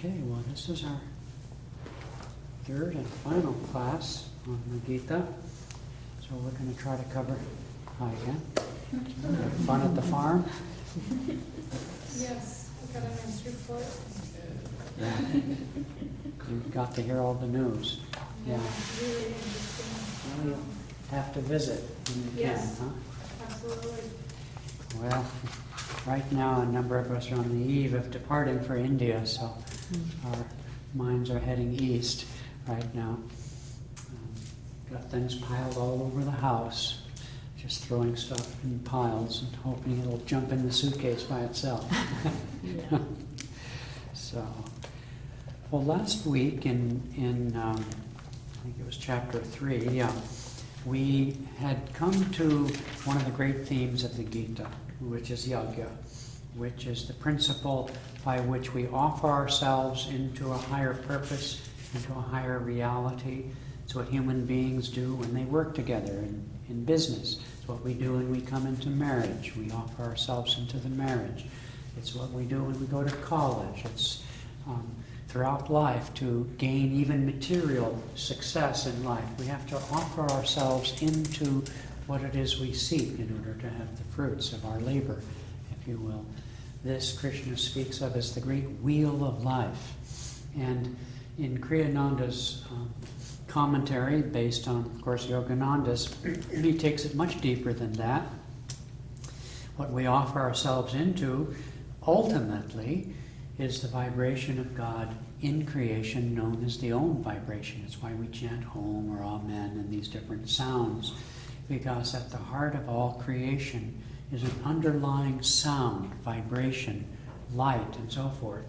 Okay, well, this is our third and final class on the Gita. So we're going to try to cover, hi again, fun at the farm. Yes, we got a nice report. Yeah. You got to hear all the news. Yeah, really interesting. Well, you have to visit when you Yes. can, huh? Absolutely. Well, right now a number of us are on the eve of departing for India, so our minds are heading east right now. Got things piled all over the house, just throwing stuff in piles and hoping it'll jump in the suitcase by itself. Yeah. So, well, last week in I think it was chapter 3, we had come to one of the great themes of the Gita, which is yajna, which is the principle by which we offer ourselves into a higher purpose, into a higher reality. It's what human beings do when they work together in business. It's what we do when we come into marriage. We offer ourselves into the marriage. It's what we do when we go to college. It's throughout life to gain even material success in life. We have to offer ourselves into what it is we seek in order to have the fruits of our labor, if you will. This Krishna speaks of as the great wheel of life. And in Kriyananda's commentary, based on, of course, Yogananda's, he takes it much deeper than that. What we offer ourselves into, ultimately, is the vibration of God in creation, known as the Om vibration. It's why we chant Om or Amen and these different sounds, because at the heart of all creation is an underlying sound, vibration, light, and so forth,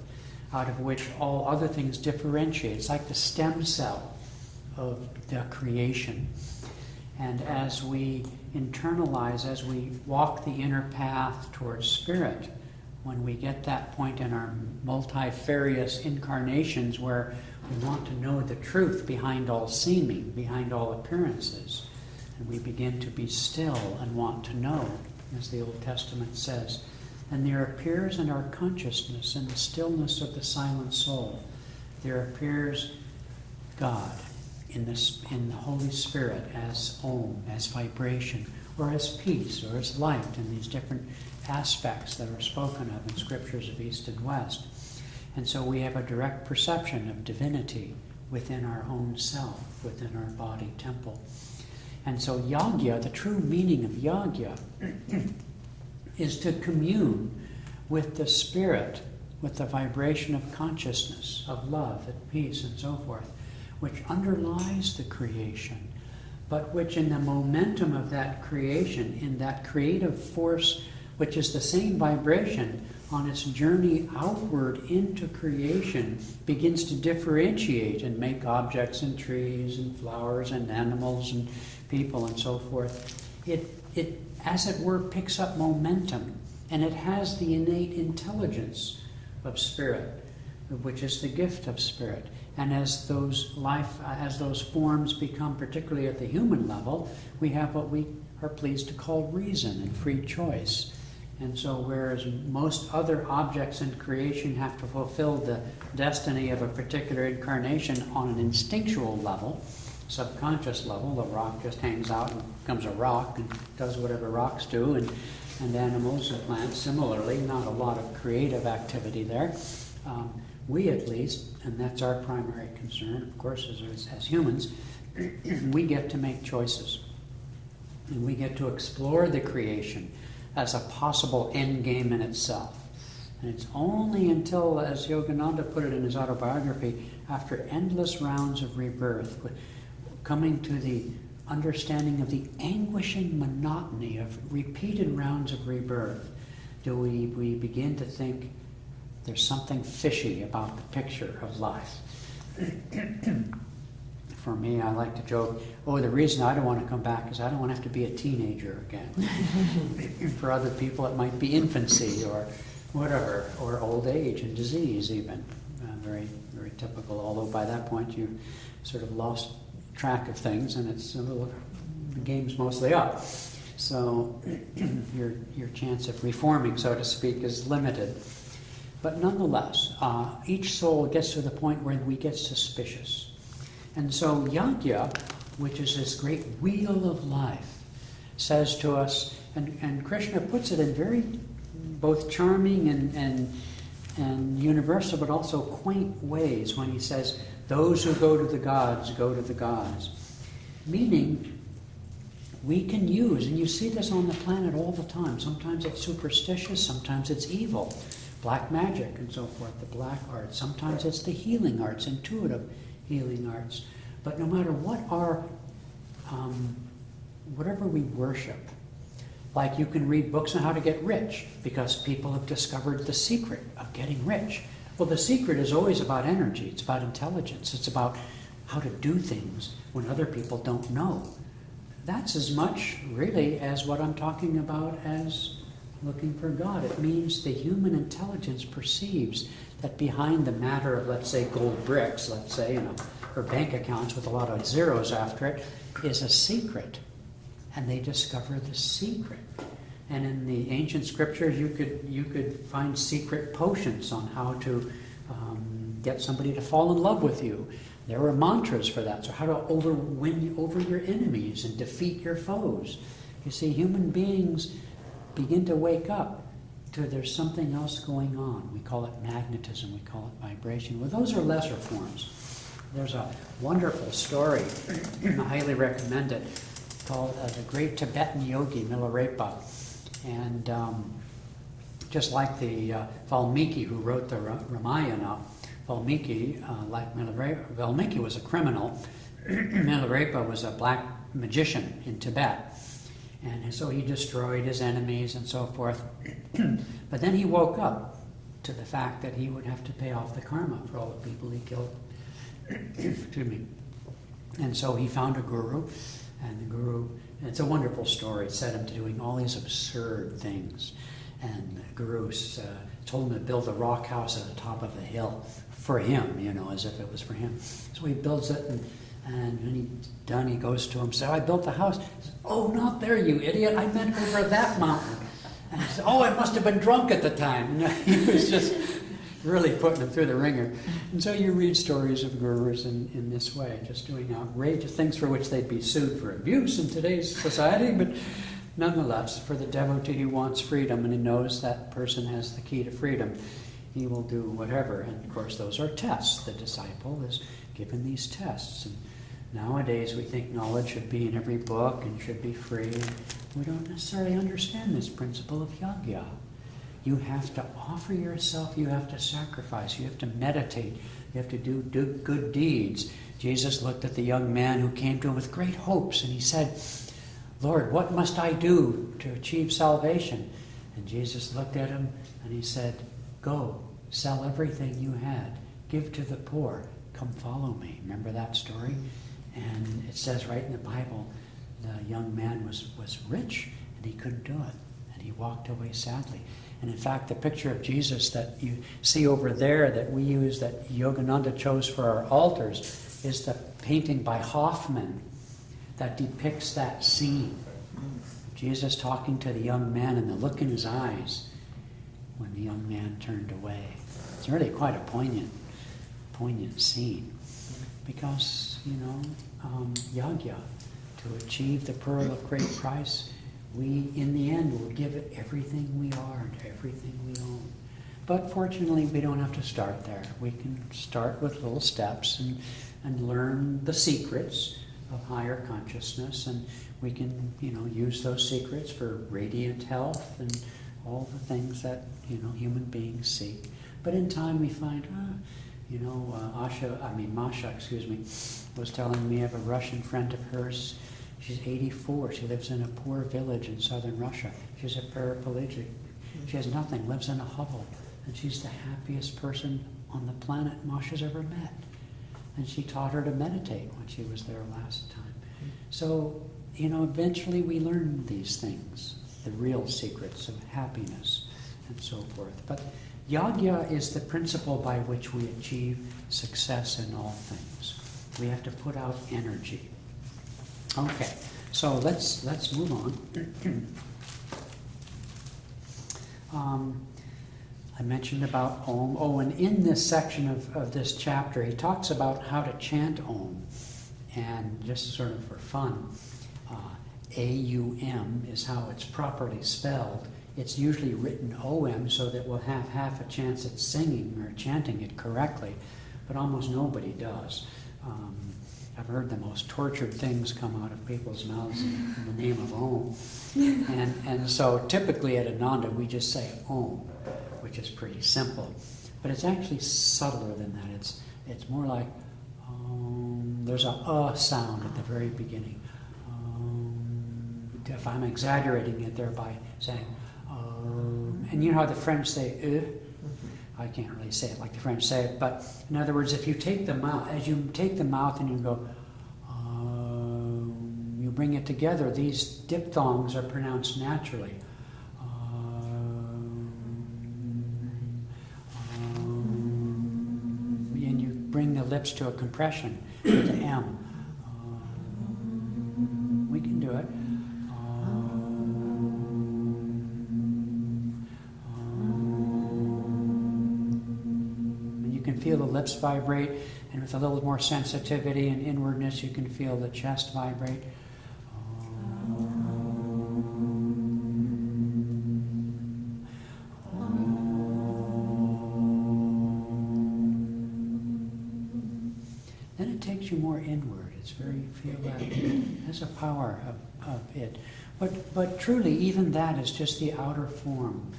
out of which all other things differentiate. It's like the stem cell of the creation. And as we internalize, as we walk the inner path towards spirit, when we get that point in our multifarious incarnations where we want to know the truth behind all seeming, behind all appearances, and we begin to be still and want to know, as the Old Testament says, and there appears in our consciousness, in the stillness of the silent soul, there appears God in the Holy Spirit as Om, as vibration, or as peace, or as light, in these different aspects that are spoken of in scriptures of East and West. And so we have a direct perception of divinity within our own self, within our body temple. And so yajna, the true meaning of yajna, is to commune with the spirit, with the vibration of consciousness, of love and peace and so forth, which underlies the creation, but which in the momentum of that creation, in that creative force, which is the same vibration on its journey outward into creation, begins to differentiate and make objects and trees and flowers and animals and people and so forth. It, as it were, picks up momentum, and it has the innate intelligence of spirit, which is the gift of spirit. And as those forms become, particularly at the human level, we have what we are pleased to call reason and free choice. And so whereas most other objects in creation have to fulfill the destiny of a particular incarnation on an instinctual level, subconscious level, the rock just hangs out and becomes a rock and does whatever rocks do, and animals and plants similarly, not a lot of creative activity there. We at least, and that's our primary concern, of course, as humans, we get to make choices. And we get to explore the creation as a possible end game in itself. And it's only until, as Yogananda put it in his autobiography, after endless rounds of rebirth, coming to the understanding of the anguishing monotony of repeated rounds of rebirth, do we begin to think there's something fishy about the picture of life. For me, I like to joke, the reason I don't want to come back is I don't want to have to be a teenager again. For other people, it might be infancy or whatever, or old age and disease even. Very, very typical, although by that point you sort of lost track of things and it's a little, the game's mostly up. So your chance of reforming, so to speak, is limited. But nonetheless, each soul gets to the point where we get suspicious. And so Yagya, which is this great wheel of life, says to us, and Krishna puts it in very both charming and universal, but also quaint ways when he says, those who go to the gods, go to the gods. Meaning, we can use, and you see this on the planet all the time, sometimes it's superstitious, sometimes it's evil, black magic and so forth, the black arts, sometimes it's the healing arts, intuitive healing arts. But no matter what whatever we worship, like you can read books on how to get rich because people have discovered the secret of getting rich. Well, the secret is always about energy. It's about intelligence. It's about how to do things when other people don't know. That's as much, really, as what I'm talking about as looking for God. It means the human intelligence perceives that behind the matter of, let's say, gold bricks, let's say, or bank accounts with a lot of zeros after it, is a secret. And they discover the secret. And in the ancient scriptures, you could find secret potions on how to get somebody to fall in love with you. There were mantras for that. So how to win over your enemies and defeat your foes. You see, human beings begin to wake up to there's something else going on. We call it magnetism. We call it vibration. Well, those are lesser forms. There's a wonderful story, and I highly recommend it, called the great Tibetan yogi Milarepa. And just like the Valmiki who wrote the Ramayana, Valmiki, like Milarepa, Valmiki was a criminal. Milarepa was a black magician in Tibet. And so he destroyed his enemies and so forth. But then he woke up to the fact that he would have to pay off the karma for all the people he killed. Excuse me. And so he found a guru. And the guru, and it's a wonderful story, set him to doing all these absurd things. And the guru told him to build a rock house at the top of the hill for him, as if it was for him. So he builds it, and when he's done, he goes to him, says, I built the house. He says, oh, not there, you idiot, I meant over that mountain. And he said, oh, I must have been drunk at the time. He was just really putting him through the ringer. And so you read stories of gurus in this way, just doing outrageous things for which they'd be sued for abuse in today's society, but nonetheless, for the devotee who wants freedom and he knows that person has the key to freedom, he will do whatever. And of course, those are tests. The disciple is given these tests. And nowadays, we think knowledge should be in every book and should be free. We don't necessarily understand this principle of yagya. You have to offer yourself, you have to sacrifice, you have to meditate, you have to do good deeds. Jesus looked at the young man who came to him with great hopes, and he said, Lord, what must I do to achieve salvation? And Jesus looked at him and he said, go, sell everything you had, give to the poor, come follow me. Remember that story? And it says right in the Bible, the young man was rich and he couldn't do it. And he walked away sadly. And in fact, the picture of Jesus that you see over there that we use, that Yogananda chose for our altars, is the painting by Hoffman that depicts that scene. Jesus talking to the young man and the look in his eyes when the young man turned away. It's really quite a poignant scene. Because, yagya, to achieve the pearl of great price, we, in the end, will give it everything we are and everything we own. But fortunately, we don't have to start there. We can start with little steps and learn the secrets of higher consciousness, and we can, use those secrets for radiant health and all the things that, human beings seek. But in time, we find, Masha, was telling me of a Russian friend of hers. She's 84. She lives in a poor village in southern Russia. She's a paraplegic. She has nothing, lives in a hovel. And she's the happiest person on the planet Masha's ever met. And she taught her to meditate when she was there last time. So, eventually we learn these things, the real secrets of happiness and so forth. But yagya is the principle by which we achieve success in all things. We have to put out energy. Okay, so let's move on. I mentioned about Om. Oh, and in this section of this chapter, he talks about how to chant Om. And just sort of for fun, A-U-M is how it's properly spelled. It's usually written O-M so that we'll have half a chance at singing or chanting it correctly, but almost nobody does. I've heard the most tortured things come out of people's mouths in the name of Om. And so typically at Ananda we just say Om, which is pretty simple. But it's actually subtler than that. It's more like there's a sound at the very beginning. If I'm exaggerating it there by saying and you know how the French say I can't really say it like the French say it, but in other words, if you take the mouth, as you take the mouth and you go, you bring it together, these diphthongs are pronounced naturally. And you bring the lips to a compression with the M. We can do it. Feel the lips vibrate, and with a little more sensitivity and inwardness, you can feel the chest vibrate. Then it takes you more inward. It's very, feel that there's a power of it. But truly, even that is just the outer form.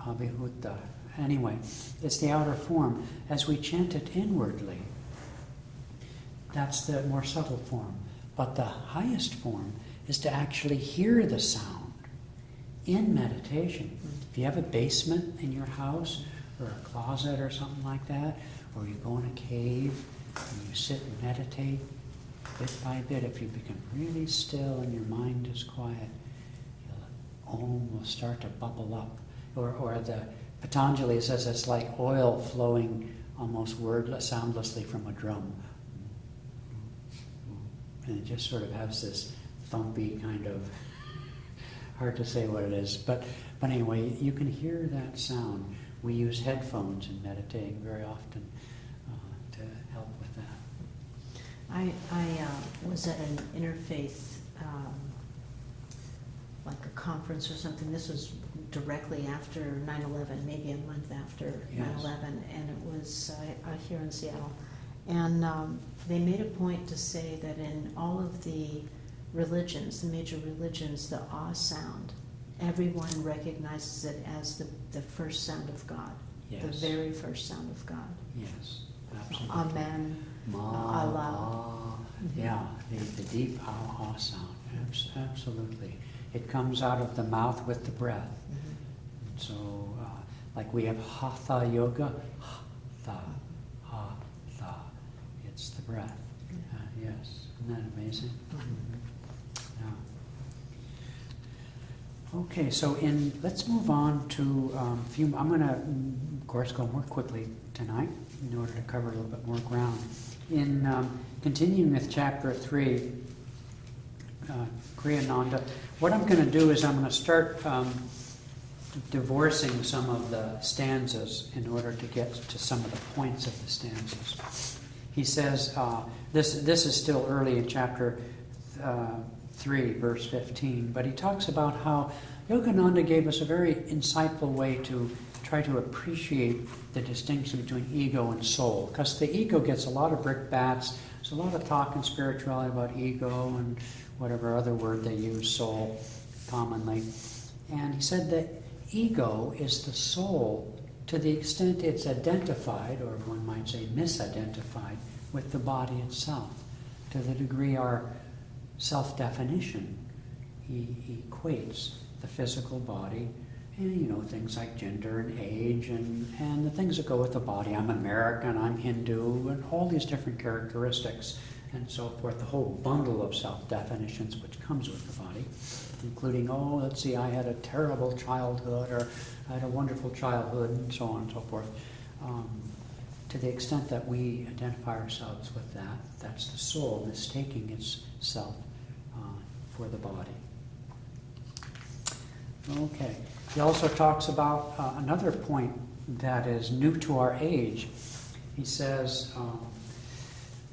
Abhihuta. Anyway, it's the outer form. As we chant it inwardly, that's the more subtle form. But the highest form is to actually hear the sound in meditation. If you have a basement in your house, or a closet or something like that, or you go in a cave and you sit and meditate, bit by bit, if you become really still and your mind is quiet, your Om will start to bubble up. Or the Patanjali says it's like oil flowing almost wordless, soundlessly from a drum. And it just sort of has this thumpy kind of, hard to say what it is. But anyway, you can hear that sound. We use headphones in meditating very often to help with that. I was at an interfaith, like a conference or something. This was directly after 9/11, maybe a month after 9/11, and it was here in Seattle. And they made a point to say that in all of the religions, the major religions, the ah sound, everyone recognizes it as the first sound of God, Yes. the very first sound of God. Yes, absolutely. Amen. Allah. Yeah, the deep ah sound. Absolutely. It comes out of the mouth with the breath. Mm-hmm. So, like we have hatha yoga, hatha, hatha. It's the breath. Yes, isn't that amazing? Mm-hmm. Yeah. Okay, so let's move on to a few. I'm going to, of course, go more quickly tonight in order to cover a little bit more ground. In continuing with chapter 3, Kriyananda, what I'm going to do is I'm going to start divorcing some of the stanzas in order to get to some of the points of the stanzas. He says, this is still early in chapter 3, verse 15, but he talks about how Yogananda gave us a very insightful way to try to appreciate the distinction between ego and soul, because the ego gets a lot of brickbats. There's a lot of talk in spirituality about ego and whatever other word they use, soul, commonly. And he said that ego is the soul to the extent it's identified, or one might say misidentified, with the body itself. To the degree our self-definition equates the physical body and, things like gender and age and the things that go with the body. I'm American, I'm Hindu, and all these different characteristics and so forth, the whole bundle of self-definitions which comes with the body, including, let's see, I had a terrible childhood, or I had a wonderful childhood, and so on and so forth. To the extent that we identify ourselves with that, that's the soul mistaking itself for the body. Okay. He also talks about another point that is new to our age. He says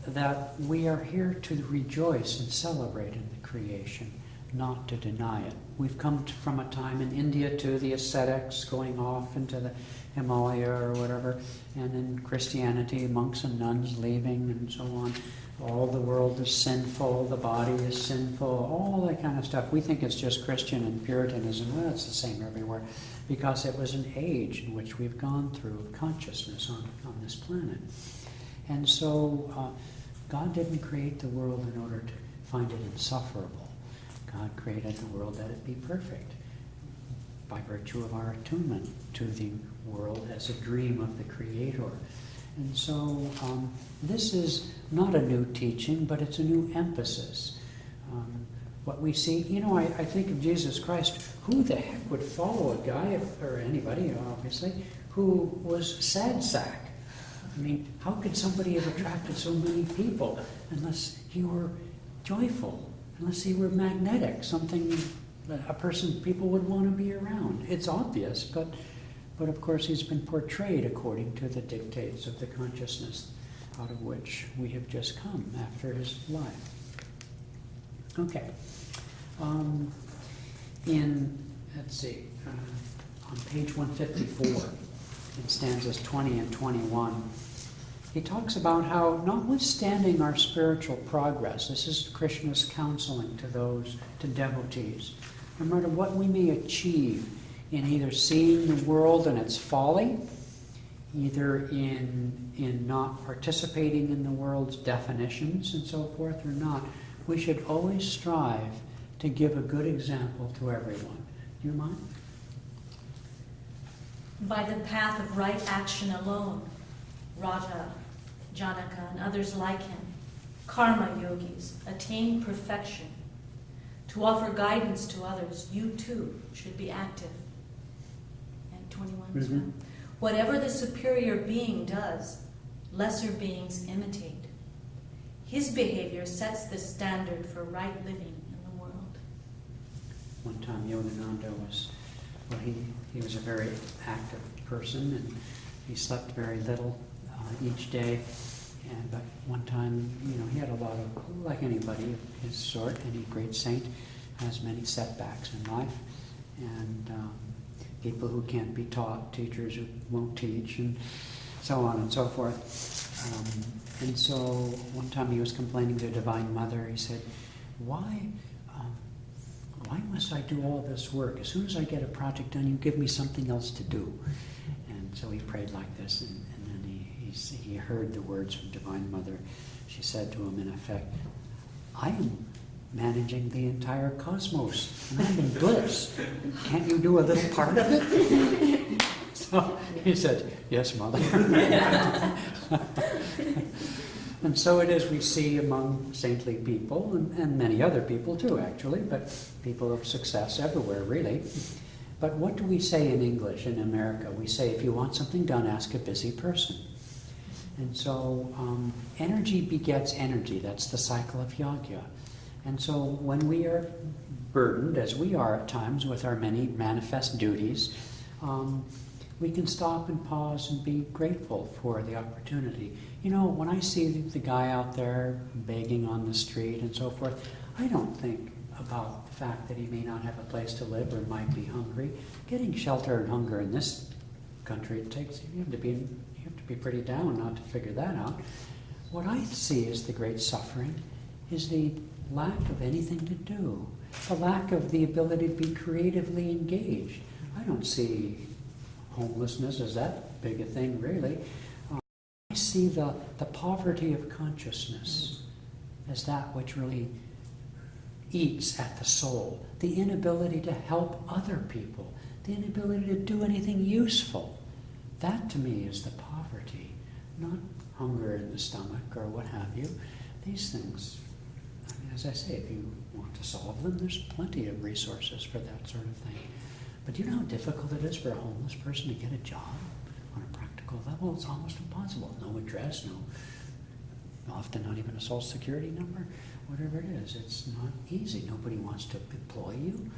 that we are here to rejoice and celebrate in the creation, not to deny it. We've come from a time in India to the ascetics going off into the Himalaya or whatever, and in Christianity, monks and nuns leaving and so on. All the world is sinful, the body is sinful, all that kind of stuff. We think it's just Christian and Puritanism. Well, it's the same everywhere, because it was an age in which we've gone through consciousness on this planet. And so God didn't create the world in order to find it insufferable. God created the world that it be perfect by virtue of our attunement to the world as a dream of the Creator. And so this is not a new teaching, but it's a new emphasis. What we see, I think of Jesus Christ. Who the heck would follow a guy, or anybody, obviously, who was sad sack? I mean, how could somebody have attracted so many people unless he were joyful, unless he were magnetic, something, a person people would want to be around? It's obvious, but of course he's been portrayed according to the dictates of the consciousness out of which we have just come after his life. Okay. Let's see, on page 154, in stanzas 20 and 21, he talks about how, notwithstanding our spiritual progress, this is Krishna's counseling to devotees, no matter what we may achieve in either seeing the world and its folly, either in not participating in the world's definitions and so forth or not, we should always strive to give a good example to everyone. Do you mind? By the path of right action alone, Raja, Janaka, and others like him, karma yogis, attain perfection. To offer guidance to others, you too should be active. And 21 as well. Whatever the superior being does, lesser beings imitate. His behavior sets the standard for right living in the world. One time Yogananda he was a very active person, and he slept very little each day. But one time, he had a lot of, like anybody of his sort, any great saint has many setbacks in life. And people who can't be taught, teachers who won't teach, and so on and so forth. And so one time he was complaining to Divine Mother. He said, why must I do all this work? As soon as I get a project done, you give me something else to do. And so he prayed like this, and then he heard the words from Divine Mother. She said to him, in effect, I am managing the entire cosmos, and I'm in bliss. Can't you do a little part of it? So he said, yes, Mother. And so it is we see among saintly people, and many other people too, actually, but people of success everywhere, really. But what do we say in English in America? We say, if you want something done, ask a busy person. And so energy begets energy. That's the cycle of yagya. And so when we are burdened, as we are at times with our many manifest duties, we can stop and pause and be grateful for the opportunity. When I see the guy out there begging on the street and so forth, I don't think about the fact that he may not have a place to live or might be hungry. Getting shelter and hunger in this country, you have to be pretty down not to figure that out. What I see as the great suffering is the lack of anything to do, the lack of the ability to be creatively engaged. I don't see homelessness as that big a thing, really. I see the poverty of consciousness as that which really eats at the soul, the inability to help other people, the inability to do anything useful. That, to me, is the poverty, not hunger in the stomach or what have you. These things, as I say, if you want to solve them, there's plenty of resources for that sort of thing. But do you know how difficult it is for a homeless person to get a job on a practical level? It's almost impossible. No address, often not even a social security number, whatever it is. It's not easy. Nobody wants to employ you.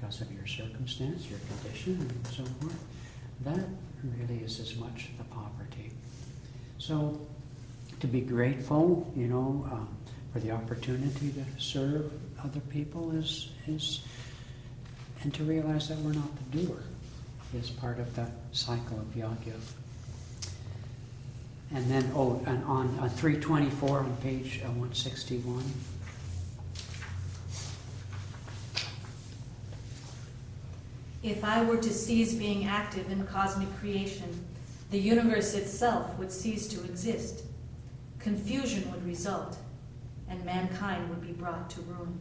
because of your circumstance, your condition, and so forth. That really is as much the poverty. So to be grateful, for the opportunity to serve other people is and to realize that we're not the doer is part of the cycle of yagya. And then, and on 324 on page 161. If I were to cease being active in cosmic creation, the universe itself would cease to exist. Confusion would result, and mankind would be brought to ruin.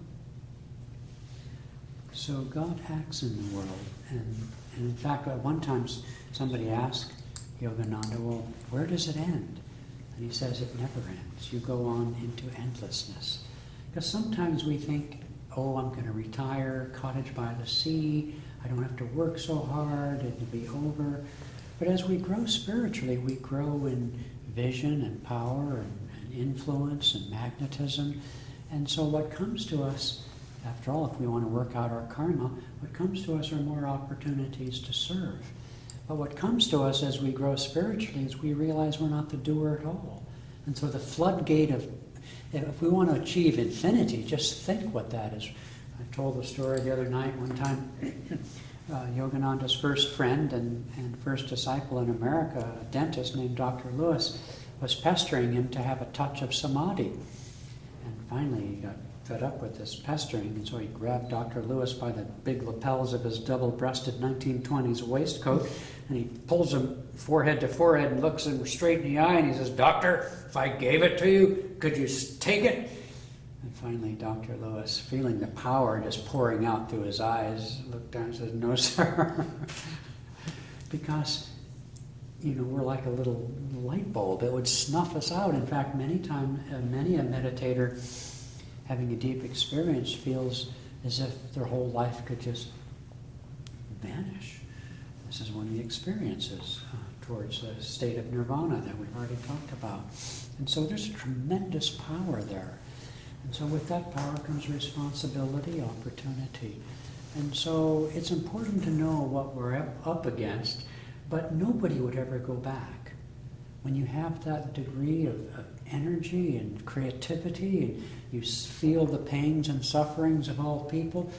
So God acts in the world, and in fact, at one time somebody asked Yogananda, well, where does it end? And he says it never ends. You go on into endlessness. Because sometimes we think, I'm going to retire, cottage by the sea, I don't have to work so hard, it'll be over. But as we grow spiritually, we grow in vision and power and influence and magnetism. And so what comes to us, after all, if we want to work out our karma, what comes to us are more opportunities to serve. But what comes to us as we grow spiritually is we realize we're not the doer at all. And so the floodgate of, if we want to achieve infinity, just think what that is. I told the story the other night. One time, Yogananda's first friend and first disciple in America, a dentist named Dr. Lewis, was pestering him to have a touch of samadhi. And finally he got fed up with this pestering, and so he grabbed Dr. Lewis by the big lapels of his double-breasted 1920s waistcoat, and he pulls him forehead to forehead and looks him straight in the eye, and he says, "Doctor, if I gave it to you, could you take it?" And finally, Dr. Lewis, feeling the power just pouring out through his eyes, looked down and said, "No, sir." Because, we're like a little light bulb. It would snuff us out. In fact, many a meditator having a deep experience feels as if their whole life could just vanish. This is one of the experiences towards the state of nirvana that we've already talked about. And so there's a tremendous power there. And so with that power comes responsibility, opportunity. And so it's important to know what we're up against, but nobody would ever go back. When you have that degree of energy and creativity, and you feel the pains and sufferings of all people,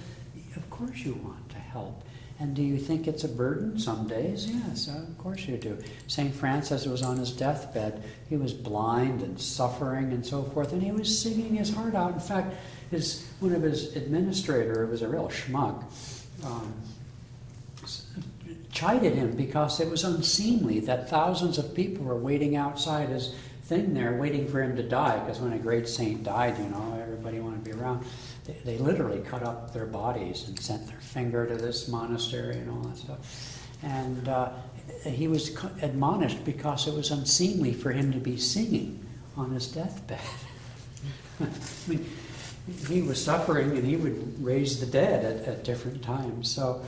of course you want to help. And do you think it's a burden? Some days, yes, of course you do. St. Francis was on his deathbed. He was blind and suffering and so forth, and he was singing his heart out. In fact, one of his administrator, who was a real schmuck, chided him because it was unseemly that thousands of people were waiting outside his thing there, waiting for him to die, because when a great saint died, everybody wanted to be around. They literally cut up their bodies and sent their finger to this monastery and all that stuff. And he was admonished because it was unseemly for him to be singing on his deathbed. I mean, he was suffering and he would raise the dead at different times. So,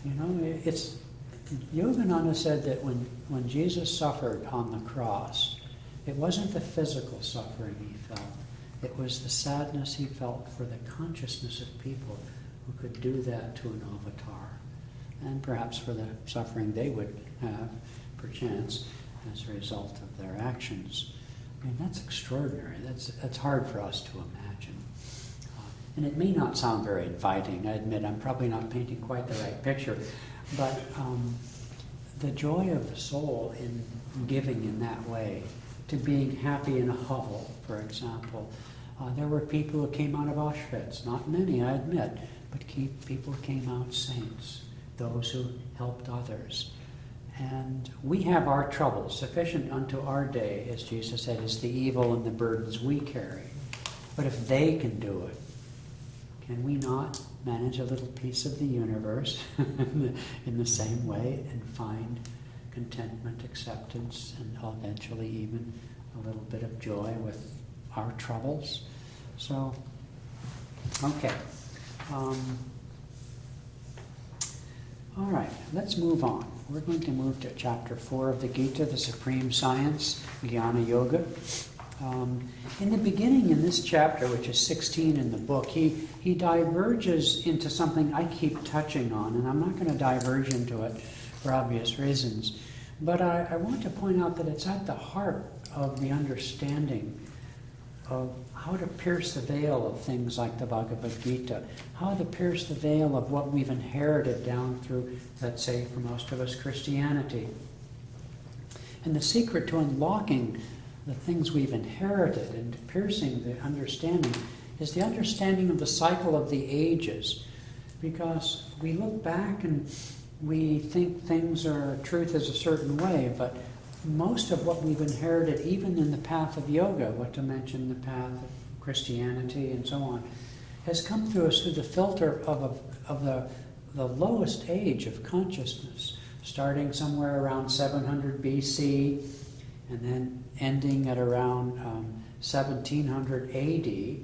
it's Yogananda said that when Jesus suffered on the cross, it wasn't the physical suffering he felt. It was the sadness he felt for the consciousness of people who could do that to an avatar. And perhaps for the suffering they would have, perchance, as a result of their actions. I mean, that's extraordinary. That's hard for us to imagine. And it may not sound very inviting. I admit I'm probably not painting quite the right picture. But the joy of the soul in giving in that way, to being happy in a hovel, for example. There were people who came out of Auschwitz, not many, I admit, but people came out saints, those who helped others. And we have our troubles, sufficient unto our day, as Jesus said, is the evil and the burdens we carry. But if they can do it, can we not manage a little piece of the universe in the same way and find contentment, acceptance, and eventually even a little bit of joy with our troubles? So, okay. All right, let's move on. We're going to move to chapter 4 of the Gita, the Supreme Science, Jnana Yoga. In the beginning, in this chapter, which is 16 in the book, he diverges into something I keep touching on, and I'm not going to diverge into it for obvious reasons. But I want to point out that it's at the heart of the understanding of how to pierce the veil of things like the Bhagavad Gita, how to pierce the veil of what we've inherited down through, let's say, for most of us, Christianity. And the secret to unlocking the things we've inherited and piercing the understanding is the understanding of the cycle of the ages. Because we look back and we think truth is a certain way, but most of what we've inherited, even in the path of yoga, what to mention the path of Christianity and so on, has come through us through the filter of the lowest age of consciousness, starting somewhere around 700 BC and then ending at around 1700 AD,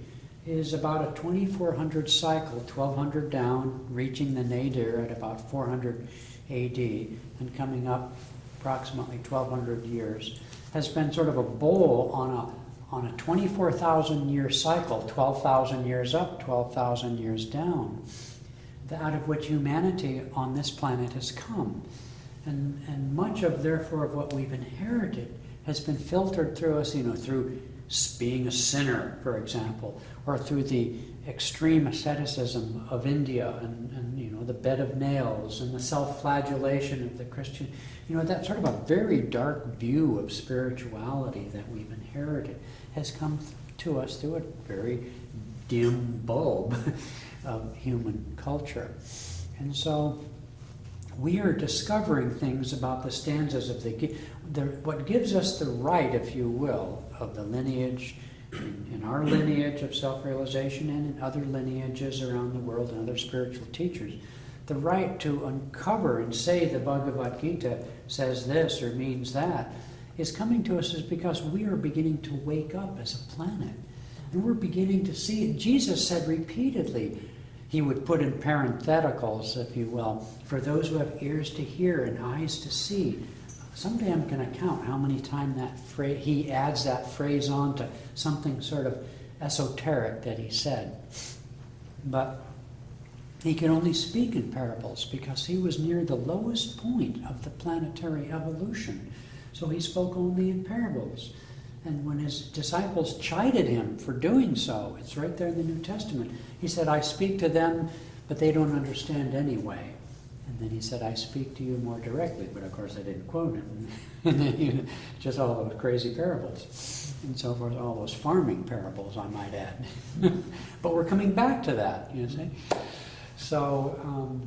is about a 2400 cycle, 1200 down, reaching the nadir at about 400 AD, and coming up approximately 1200 years, has been sort of a bowl on a 24,000 year cycle, 12,000 years up, 12,000 years down, out of which humanity on this planet has come. And much of, therefore, of what we've inherited has been filtered through us, through being a sinner, for example, or through the extreme asceticism of India and the bed of nails and the self-flagellation of the Christian. That sort of a very dark view of spirituality that we've inherited has come to us through a very dim bulb of human culture. And so we are discovering things about the stanzas of what gives us the right, if you will, of the lineage, in our lineage of self-realization and in other lineages around the world and other spiritual teachers, the right to uncover and say the Bhagavad Gita says this or means that is coming to us is because we are beginning to wake up as a planet. And we're beginning to see it. Jesus said repeatedly, he would put in parentheticals, if you will, for those who have ears to hear and eyes to see. Someday I'm going to count how many times he adds that phrase on to something sort of esoteric that he said. But he could only speak in parables because he was near the lowest point of the planetary evolution. So he spoke only in parables. And when his disciples chided him for doing so, it's right there in the New Testament, he said, I speak to them, but they don't understand anyway. And then he said, I speak to you more directly, but of course I didn't quote him. And then just all those crazy parables and so forth, all those farming parables, I might add. But we're coming back to that, you see. So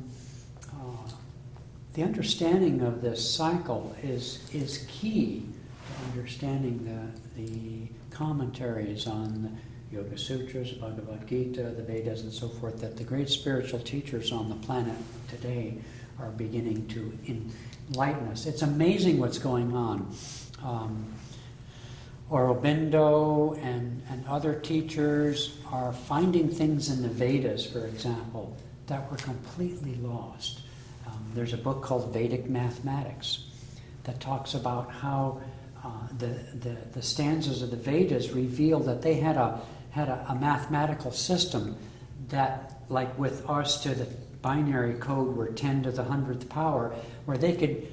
the understanding of this cycle is key to understanding the commentaries on the Yoga Sutras, Bhagavad Gita, the Vedas, and so forth, that the great spiritual teachers on the planet today are beginning to enlighten us. It's amazing what's going on. Aurobindo and other teachers are finding things in the Vedas, for example, that were completely lost. There's a book called Vedic Mathematics that talks about how the stanzas of the Vedas reveal that they had a mathematical system that, like with us to the binary code, were 10 to the 100th power, where they could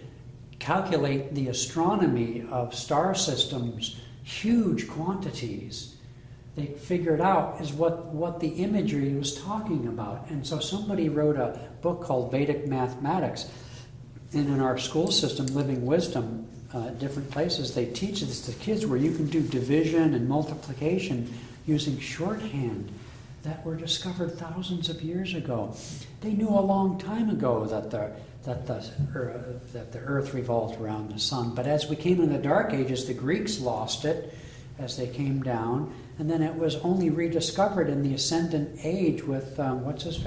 calculate the astronomy of star systems, huge quantities. They figured out is what the imagery was talking about. And so somebody wrote a book called Vedic Mathematics. And in our school system, Living Wisdom, different places, they teach this to kids where you can do division and multiplication using shorthand that were discovered thousands of years ago. They knew a long time ago that the Earth revolved around the sun. But as we came in the Dark Ages, the Greeks lost it as they came down. And then it was only rediscovered in the Ascendant Age with, Copernicus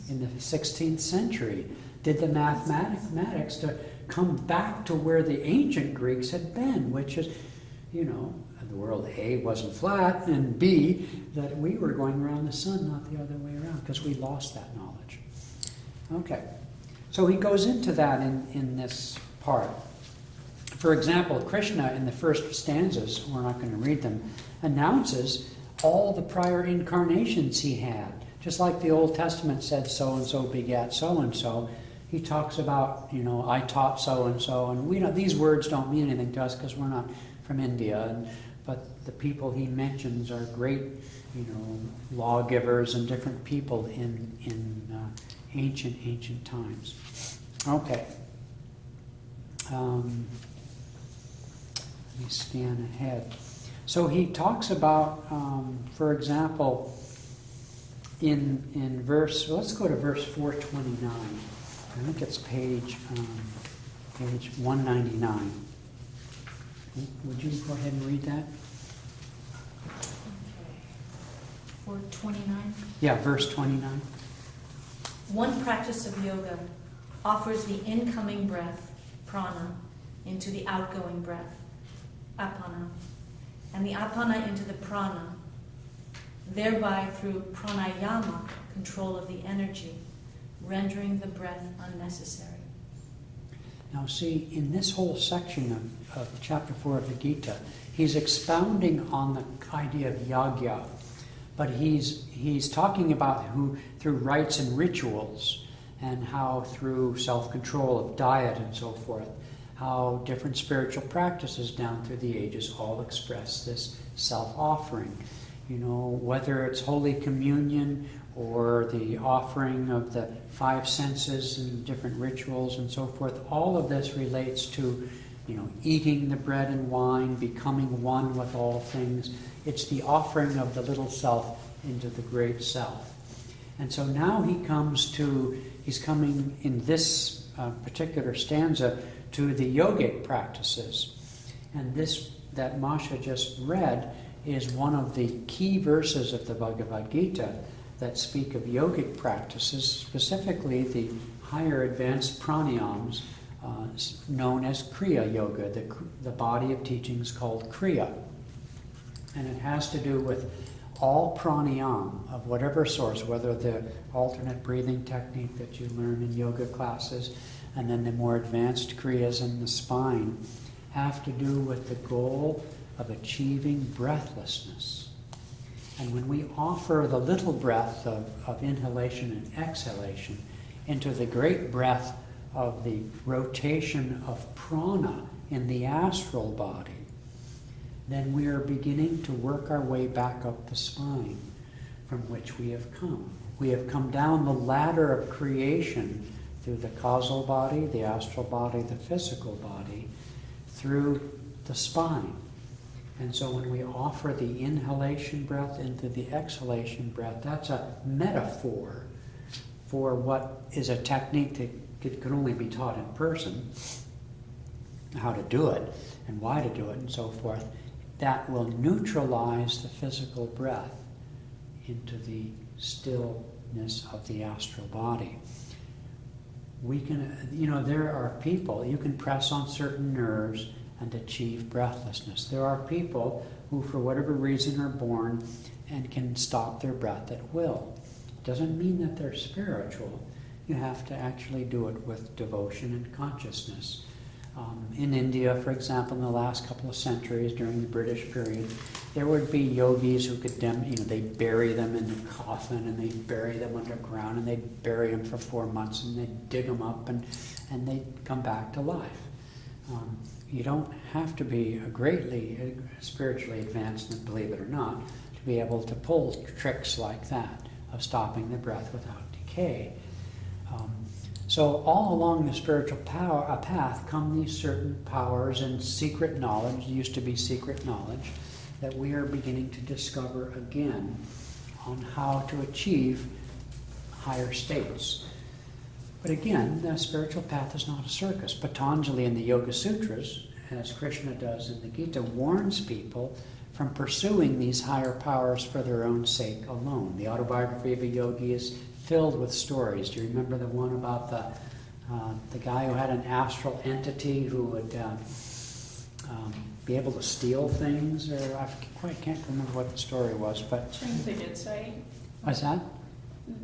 in the 16th century. Did the mathematics to come back to where the ancient Greeks had been, which is, the world, A, wasn't flat, and B, that we were going around the sun, not the other way around, because we lost that knowledge. Okay, so he goes into that in this part. For example, Krishna in the first stanzas, we're not going to read them, announces all the prior incarnations he had. Just like the Old Testament said, so-and-so begat so-and-so, he talks about, I taught so-and-so, and we know these words don't mean anything to us because we're not from India, but the people he mentions are great, lawgivers and different people in ancient times. Okay. Let me scan ahead. So he talks about, for example, in verse, let's go to verse 429. I think it's page 199. Would you go ahead and read that? 429. Yeah, verse 29. One practice of yoga offers the incoming breath, prana, into the outgoing breath, apana, and the apana into the prana, thereby through pranayama, control of the energy, rendering the breath unnecessary. Now see, in this whole section of chapter 4 of the Gita, he's expounding on the idea of yagya, but he's talking about through rites and rituals, and how through self-control of diet and so forth, how different spiritual practices down through the ages all express this self-offering. Whether it's Holy Communion or the offering of the 5 senses and different rituals and so forth, all of this relates to, eating the bread and wine, becoming one with all things. It's the offering of the little self into the great self. And so now he's coming in this particular stanza to the yogic practices. And this that Masha just read is one of the key verses of the Bhagavad Gita that speak of yogic practices, specifically the higher advanced pranayams known as Kriya Yoga, the body of teachings called Kriya. And it has to do with all pranayam of whatever source, whether the alternate breathing technique that you learn in yoga classes, and then the more advanced kriyas in the spine, have to do with the goal of achieving breathlessness. And when we offer the little breath of inhalation and exhalation into the great breath of the rotation of prana in the astral body, then we are beginning to work our way back up the spine from which we have come. We have come down the ladder of creation through the causal body, the astral body, the physical body, through the spine. And so when we offer the inhalation breath into the exhalation breath, that's a metaphor for what is a technique that could only be taught in person, how to do it and why to do it and so forth, that will neutralize the physical breath into the stillness of the astral body. We can, there are people, you can press on certain nerves and achieve breathlessness. There are people who, for whatever reason, are born and can stop their breath at will. It doesn't mean that they're spiritual. You have to actually do it with devotion and consciousness. In India, for example, in the last couple of centuries during the British period, there would be yogis who could, they'd bury them in a coffin and they'd bury them underground and they'd bury them for 4 months and they'd dig them up and they'd come back to life. You don't have to be greatly spiritually advanced, believe it or not, to be able to pull tricks like that of stopping the breath without decay. So all along the spiritual path come these certain powers and secret knowledge, used to be secret knowledge, that we are beginning to discover again on how to achieve higher states. But again, the spiritual path is not a circus. Patanjali in the Yoga Sutras, as Krishna does in the Gita, warns people from pursuing these higher powers for their own sake alone. The autobiography of a yogi is filled with stories. Do you remember the one about the guy who had an astral entity who would be able to steal things? Or I can't remember what the story was, but Trinket, right? what's that?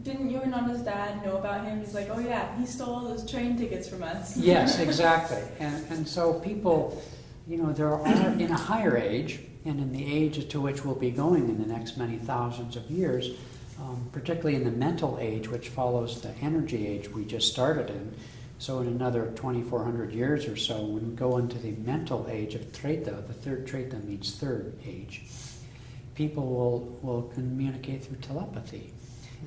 didn't you and Nana's dad know about him? He's like, oh yeah, he stole all those train tickets from us. Yes, exactly. And so people, there are, in a higher age, and in the age to which we'll be going in the next many thousands of years, particularly in the mental age, which follows the energy age we just started in. So in another 2,400 years or so, when we go into the mental age of Treta, the third Treta means third age, people will communicate through telepathy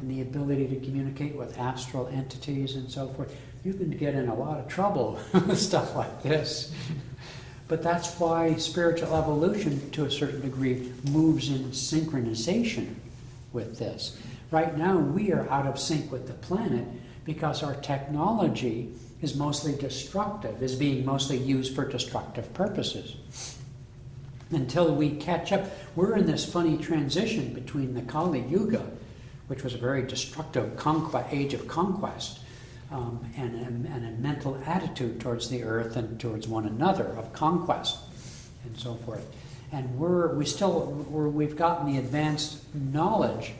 and the ability to communicate with astral entities and so forth. You can get in a lot of trouble with stuff like this. But that's why spiritual evolution, to a certain degree, moves in synchronization with this. Right now, we are out of sync with the planet because our technology is mostly destructive, is being mostly used for destructive purposes. Until we catch up, we're in this funny transition between the Kali Yuga, which was a very destructive age of conquest, and a mental attitude towards the earth and towards one another of conquest and so forth. And we've gotten the advanced knowledge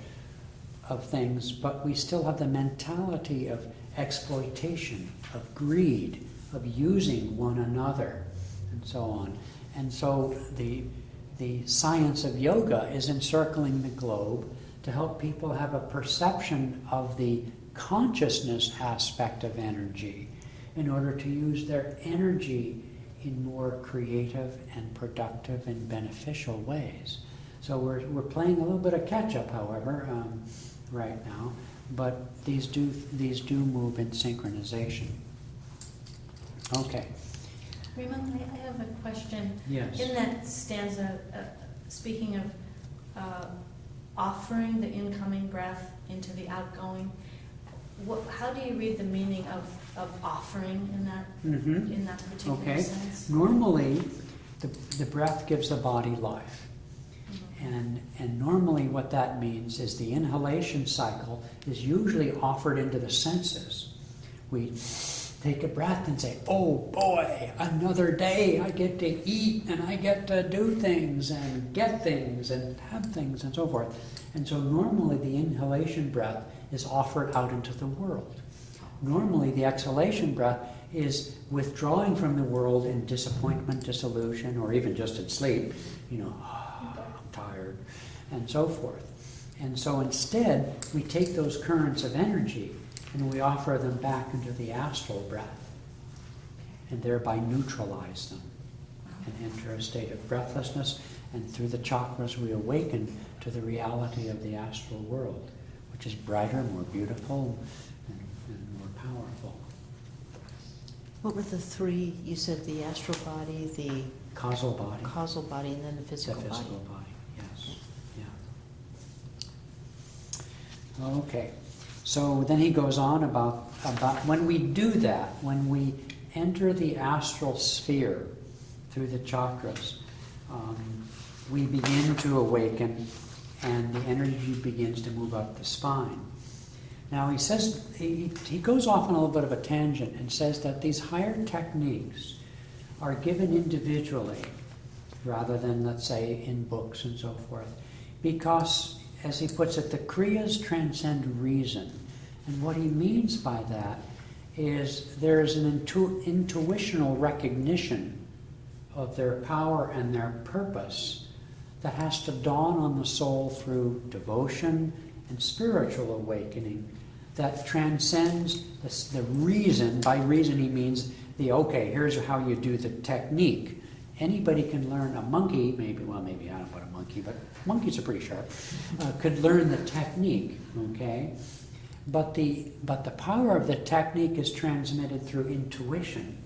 of things, but we still have the mentality of exploitation, of greed, of using one another, and so on. And so the science of yoga is encircling the globe to help people have a perception of the consciousness aspect of energy in order to use their energy in more creative and productive and beneficial ways. So we're playing a little bit of catch-up, however, right now, but these do move in synchronization. Okay. Raymond, I have a question. Yes. In that stanza, speaking of offering the incoming breath into the outgoing, how do you read the meaning of offering in that particular sense? Normally, the breath gives the body life. Mm-hmm. And normally what that means is the inhalation cycle is usually offered into the senses. We take a breath and say, oh boy, another day, I get to eat and I get to do things and get things and have things and so forth. And so normally the inhalation breath is offered out into the world. Normally the exhalation breath is withdrawing from the world in disappointment, disillusion, or even just in sleep, I'm tired, and so forth. And so instead, we take those currents of energy and we offer them back into the astral breath and thereby neutralize them and enter a state of breathlessness, and through the chakras we awaken to the reality of the astral world, which is brighter, more beautiful, and more powerful. What were the three? You said the astral body, the Causal body. causal body, and then the physical body. The physical body, yes. Yeah. Okay. So then he goes on about when we do that, when we enter the astral sphere through the chakras, we begin to awaken and the energy begins to move up the spine. Now he says, he goes off on a little bit of a tangent and says that these higher techniques are given individually rather than, let's say, in books and so forth, because, as he puts it, the Kriyas transcend reason. And what he means by that is there's an intuitional recognition of their power and their purpose that has to dawn on the soul through devotion and spiritual awakening that transcends the reason. By reason he means here's how you do the technique. Anybody can learn, a monkey, maybe I don't know a monkey, but monkeys are pretty sharp, could learn the technique, okay? But the power of the technique is transmitted through intuition.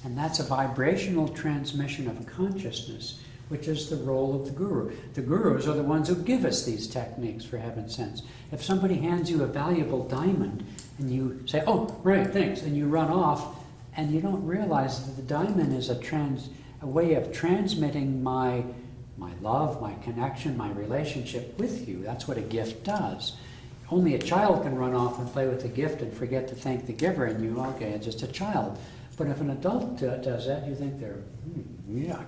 And that's a vibrational transmission of consciousness, which is the role of the guru. The gurus are the ones who give us these techniques, for heaven's sakes. If somebody hands you a valuable diamond and you say, oh, right, thanks, and you run off, and you don't realize that the diamond is a way of transmitting my love, my connection, my relationship with you. That's what a gift does. Only a child can run off and play with the gift and forget to thank the giver, and it's just a child. But if an adult does that, you think they're, yuck.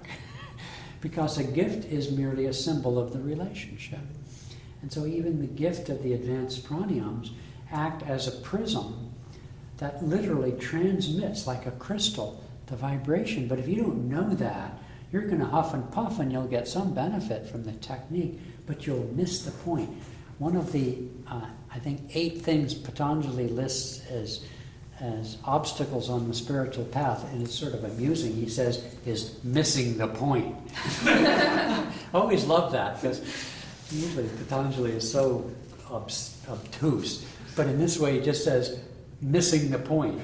Because a gift is merely a symbol of the relationship. And so even the gift of the advanced pranayams act as a prism that literally transmits like a crystal the vibration. But if you don't know that, you're going to huff and puff and you'll get some benefit from the technique, but you'll miss the point. One of the, I think, 8 things Patanjali lists as obstacles on the spiritual path, and it's sort of amusing, he says, is missing the point. I always love that, because usually Patanjali is so obtuse, but in this way he just says, missing the point.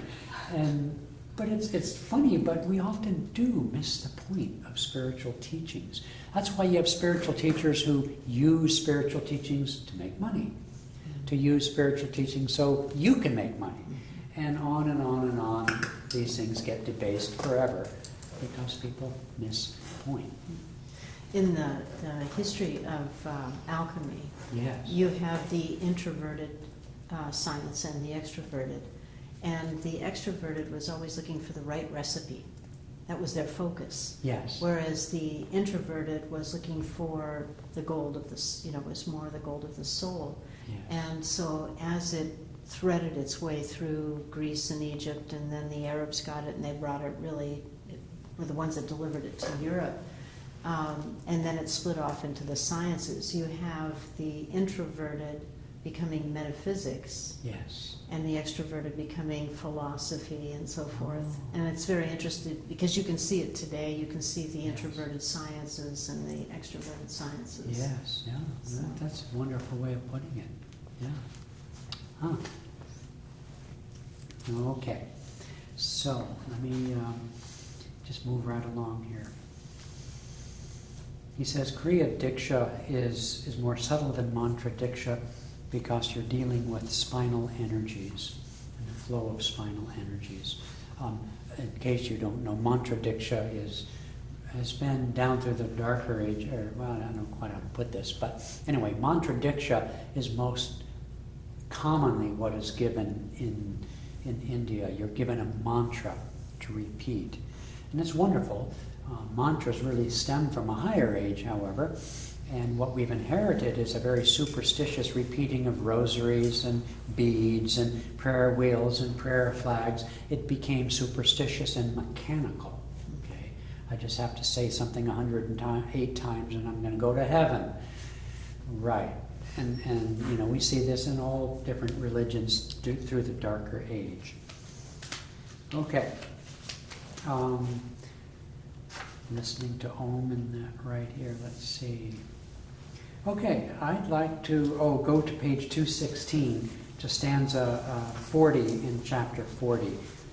But it's funny, but we often do miss the point of spiritual teachings. That's why you have spiritual teachers who use spiritual teachings to make money, to use spiritual teachings so you can make money. And on and on and on, these things get debased forever because people miss the point. In the history of alchemy, Yes. you have the introverted science and the extroverted. And the extroverted was always looking for the right recipe. That was their focus. Yes. Whereas the introverted was looking for the gold of the, was more the gold of the soul. Yes. And so as it threaded its way through Greece and Egypt, and then the Arabs got it and they brought it were the ones that delivered it to Europe. And then it split off into the sciences. You have the introverted becoming metaphysics, Yes. and the extroverted becoming philosophy and so forth. And it's very interesting because you can see it today. You can see the introverted sciences and the extroverted sciences. Yes, yeah. So. That's a wonderful way of putting it. Yeah. Huh. Okay. So, let me just move right along here. He says Kriya Diksha is more subtle than Mantra Diksha because you're dealing with spinal energies and the flow of spinal energies. In case you don't know, Mantra Diksha has been down through the darker age, or well, I don't know quite how to put this, but anyway, Mantra Diksha is most commonly what is given in India. You're given a mantra to repeat. And it's wonderful. Mantras really stem from a higher age, however, and what we've inherited is a very superstitious repeating of rosaries and beads and prayer wheels and prayer flags. It became superstitious and mechanical. Okay, I just have to say something 108 times and I'm going to go to heaven. Right. And we see this in all different religions through the darker age. Okay. Listening to Om in that right here. Let's see. Okay, I'd like to go to page 216 to stanza 40 in chapter 40.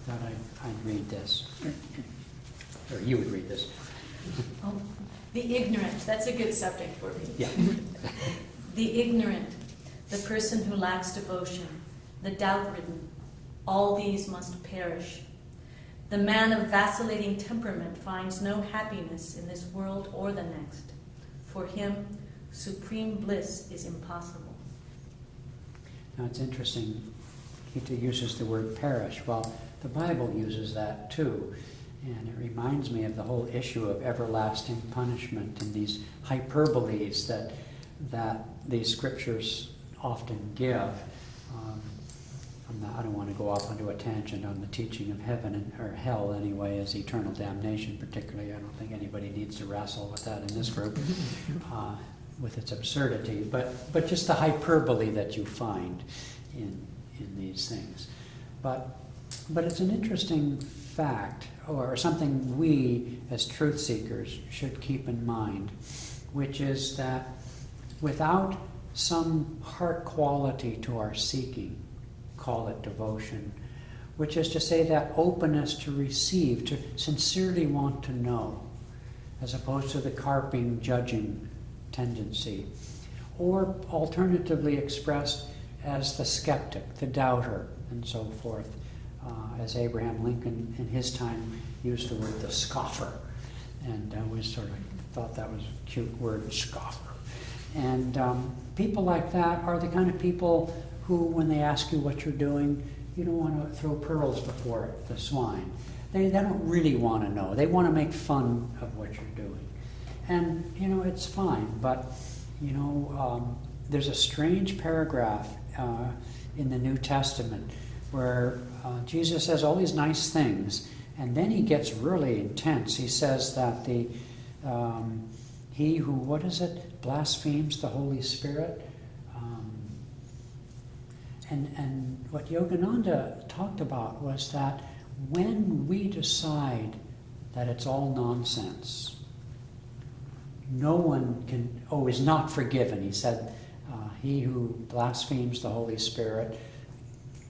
Thought I'd read this. Or you would read this. Oh, the ignorant, that's a good subject for me. Yeah. The ignorant, the person who lacks devotion, the doubt-ridden, all these must perish. The man of vacillating temperament finds no happiness in this world or the next. For him, supreme bliss is impossible. Now it's interesting, he uses the word perish. Well, the Bible uses that too. And it reminds me of the whole issue of everlasting punishment and these hyperboles that these scriptures often give. I don't want to go off onto a tangent on the teaching of heaven or hell anyway as eternal damnation particularly. I don't think anybody needs to wrestle with that in this group with its absurdity. But just the hyperbole that you find in these things. But it's an interesting fact, or something we as truth seekers should keep in mind, which is that without some heart quality to our seeking, call it devotion, which is to say that openness to receive, to sincerely want to know, as opposed to the carping, judging tendency, or alternatively expressed as the skeptic, the doubter, and so forth, as Abraham Lincoln in his time used the word the scoffer, and I always sort of thought that was a cute word, scoffer. And people like that are the kind of people who, when they ask you what you're doing, you don't want to throw pearls before the swine. They don't really want to know. They want to make fun of what you're doing. And, it's fine, but, there's a strange paragraph in the New Testament where Jesus says all these nice things, and then he gets really intense. He says that he who, what is it, blasphemes the Holy Spirit. And what Yogananda talked about was that when we decide that it's all nonsense, no one can, is not forgiven. He said, he who blasphemes the Holy Spirit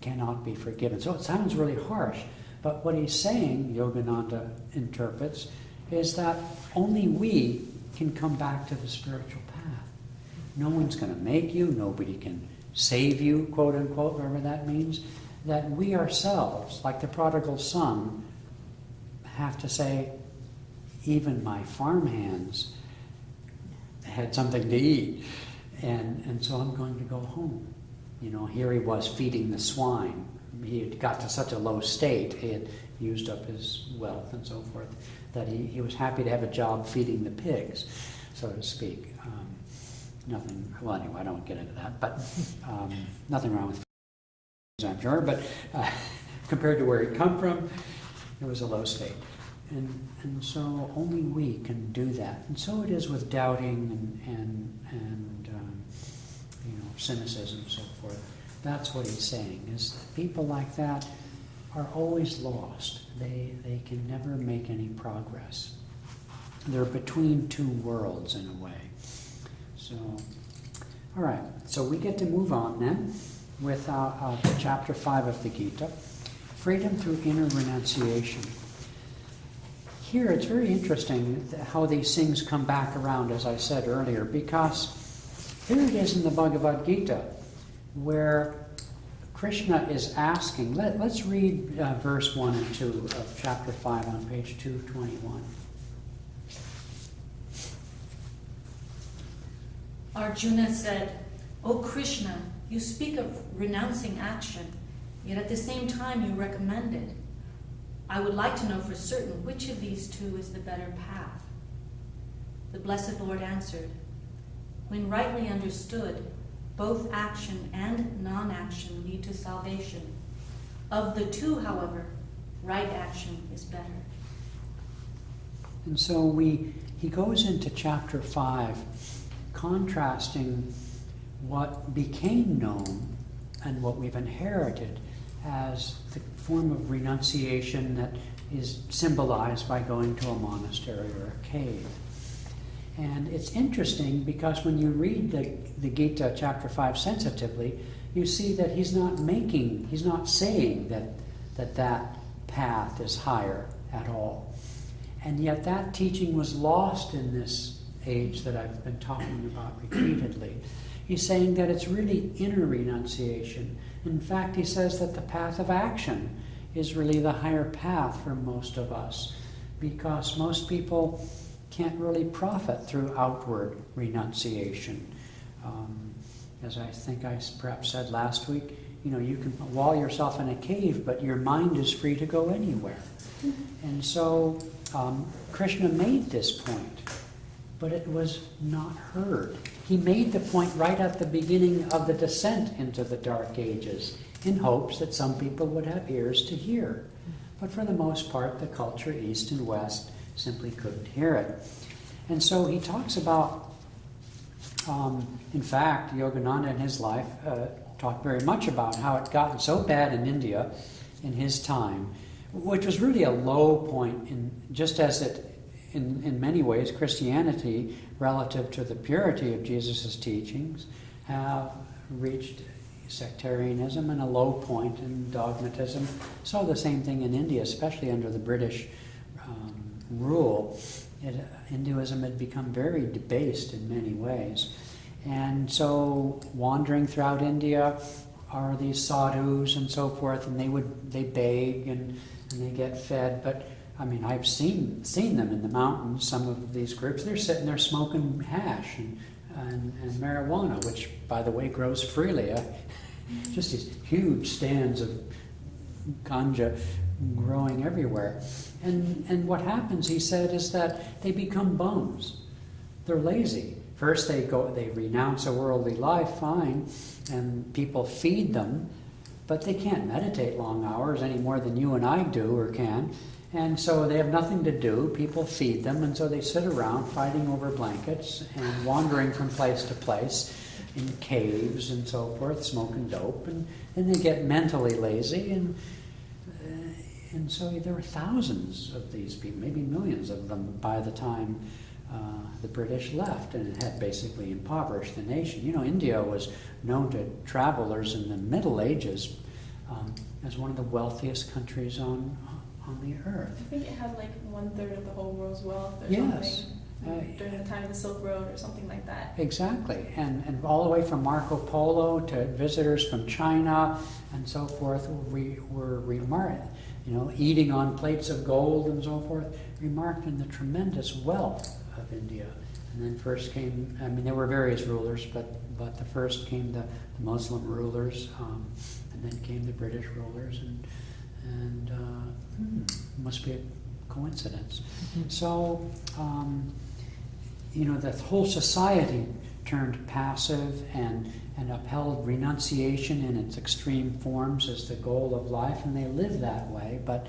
cannot be forgiven. So it sounds really harsh, but what he's saying, Yogananda interprets, is that only we can come back to the spiritual path. No one's going to make you, nobody can save you, quote unquote, whatever that means. That we ourselves, like the prodigal son, have to say, even my farmhands had something to eat, and so I'm going to go home. You know, here he was feeding the swine. He had got to such a low state, he had used up his wealth and so forth, that he was happy to have a job feeding the pigs, so to speak. Nothing, well anyway, I don't get into that, but nothing wrong with pigs, I'm sure, but compared to where he'd come from, it was a low state. And so only we can do that. And so it is with doubting and cynicism and so forth. That's what he's saying, is that people like that are always lost. They can never make any progress. They're between two worlds in a way. So, all right. So we get to move on then with chapter 5 of the Gita, freedom through inner renunciation. Here it's very interesting how these things come back around, as I said earlier, because here it is in the Bhagavad Gita where Krishna is asking, let's read verse 1 and 2 of chapter 5 on page 221. Arjuna said, "O Krishna, you speak of renouncing action, yet at the same time you recommend it. I would like to know for certain which of these two is the better path." The Blessed Lord answered, "When rightly understood, both action and non-action lead to salvation. Of the two, however, right action is better." And so he goes into chapter 5 contrasting what became known and what we've inherited as the form of renunciation that is symbolized by going to a monastery or a cave. And it's interesting because when you read the Gita chapter 5 sensitively, you see that he's not saying that path is higher at all. And yet that teaching was lost in this age that I've been talking about repeatedly. He's saying that it's really inner renunciation. In fact, he says that the path of action is really the higher path for most of us, because most people can't really profit through outward renunciation. As I think I perhaps said last week, you can wall yourself in a cave, but your mind is free to go anywhere. And so Krishna made this point, but it was not heard. He made the point right at the beginning of the descent into the Dark Ages, in hopes that some people would have ears to hear. But for the most part, the culture, East and West, simply couldn't hear it. And so he talks about, in fact, Yogananda in his life talked very much about how it gotten so bad in India in his time, which was really a low point, just as it, in many ways, Christianity, relative to the purity of Jesus' teachings, have reached sectarianism and a low point in dogmatism. So the same thing in India, especially under the British rule. Hinduism had become very debased in many ways. And so wandering throughout India are these sadhus and so forth, and they beg and they get fed. But I mean, I've seen them in the mountains, some of these groups. They're sitting there smoking hash and marijuana, which, by the way, grows freely. Just these huge stands of ganja growing everywhere. And what happens, he said, is that they become bums. They're lazy. first they renounce a worldly life, fine, and people feed them, but they can't meditate long hours any more than you and I do or can. And so they have nothing to do. People feed them, and so they sit around fighting over blankets and wandering from place to place in caves and so forth, smoking dope, and then they get mentally lazy, and so there were thousands of these people, maybe millions of them by the time the British left, and it had basically impoverished the nation. You know, India was known to travelers in the Middle Ages as one of the wealthiest countries on the earth. I think it had like 1/3 of the whole world's wealth or Yes. something during the time of the Silk Road or something like that. Exactly, and all the way from Marco Polo to visitors from China and so forth were remarked, you know, eating on plates of gold and so forth, remarked in the tremendous wealth of India. And then first came, I mean, there were various rulers, but the first came the Muslim rulers, and then came the British rulers, and must be a coincidence. So, you know, the whole society turned passive and upheld renunciation in its extreme forms as the goal of life, and they lived that way, but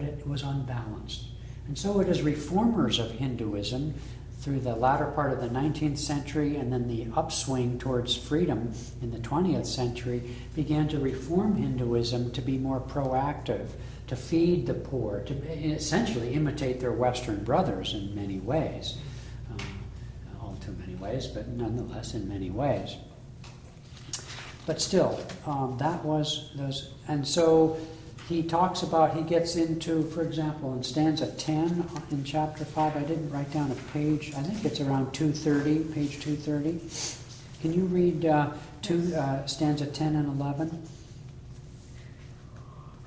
it was unbalanced. And so it is reformers of Hinduism through the latter part of the 19th century and then the upswing towards freedom in the 20th century began to reform Hinduism to be more proactive, to feed the poor, to essentially imitate their Western brothers in many ways. All too many ways, but nonetheless in many ways. But still, that was those, and so he talks about, he gets into, for example, in stanza 10 in chapter 5, I didn't write down a page, I think it's around 230, page 230. Can you read stanza 10 and 11?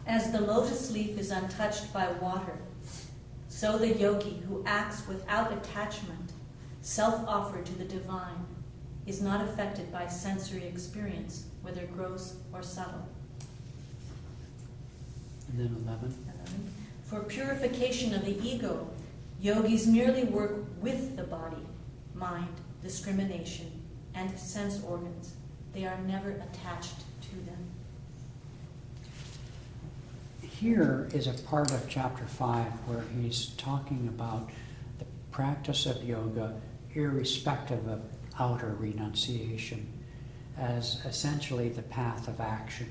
As the lotus leaf is untouched by water, so the yogi who acts without attachment, self-offered to the divine, is not affected by sensory experience, whether gross or subtle. And then 11. For purification of the ego, yogis merely work with the body, mind, discrimination, and sense organs. They are never attached to them. Here is a part of chapter 5 where he's talking about the practice of yoga irrespective of outer renunciation as essentially the path of action.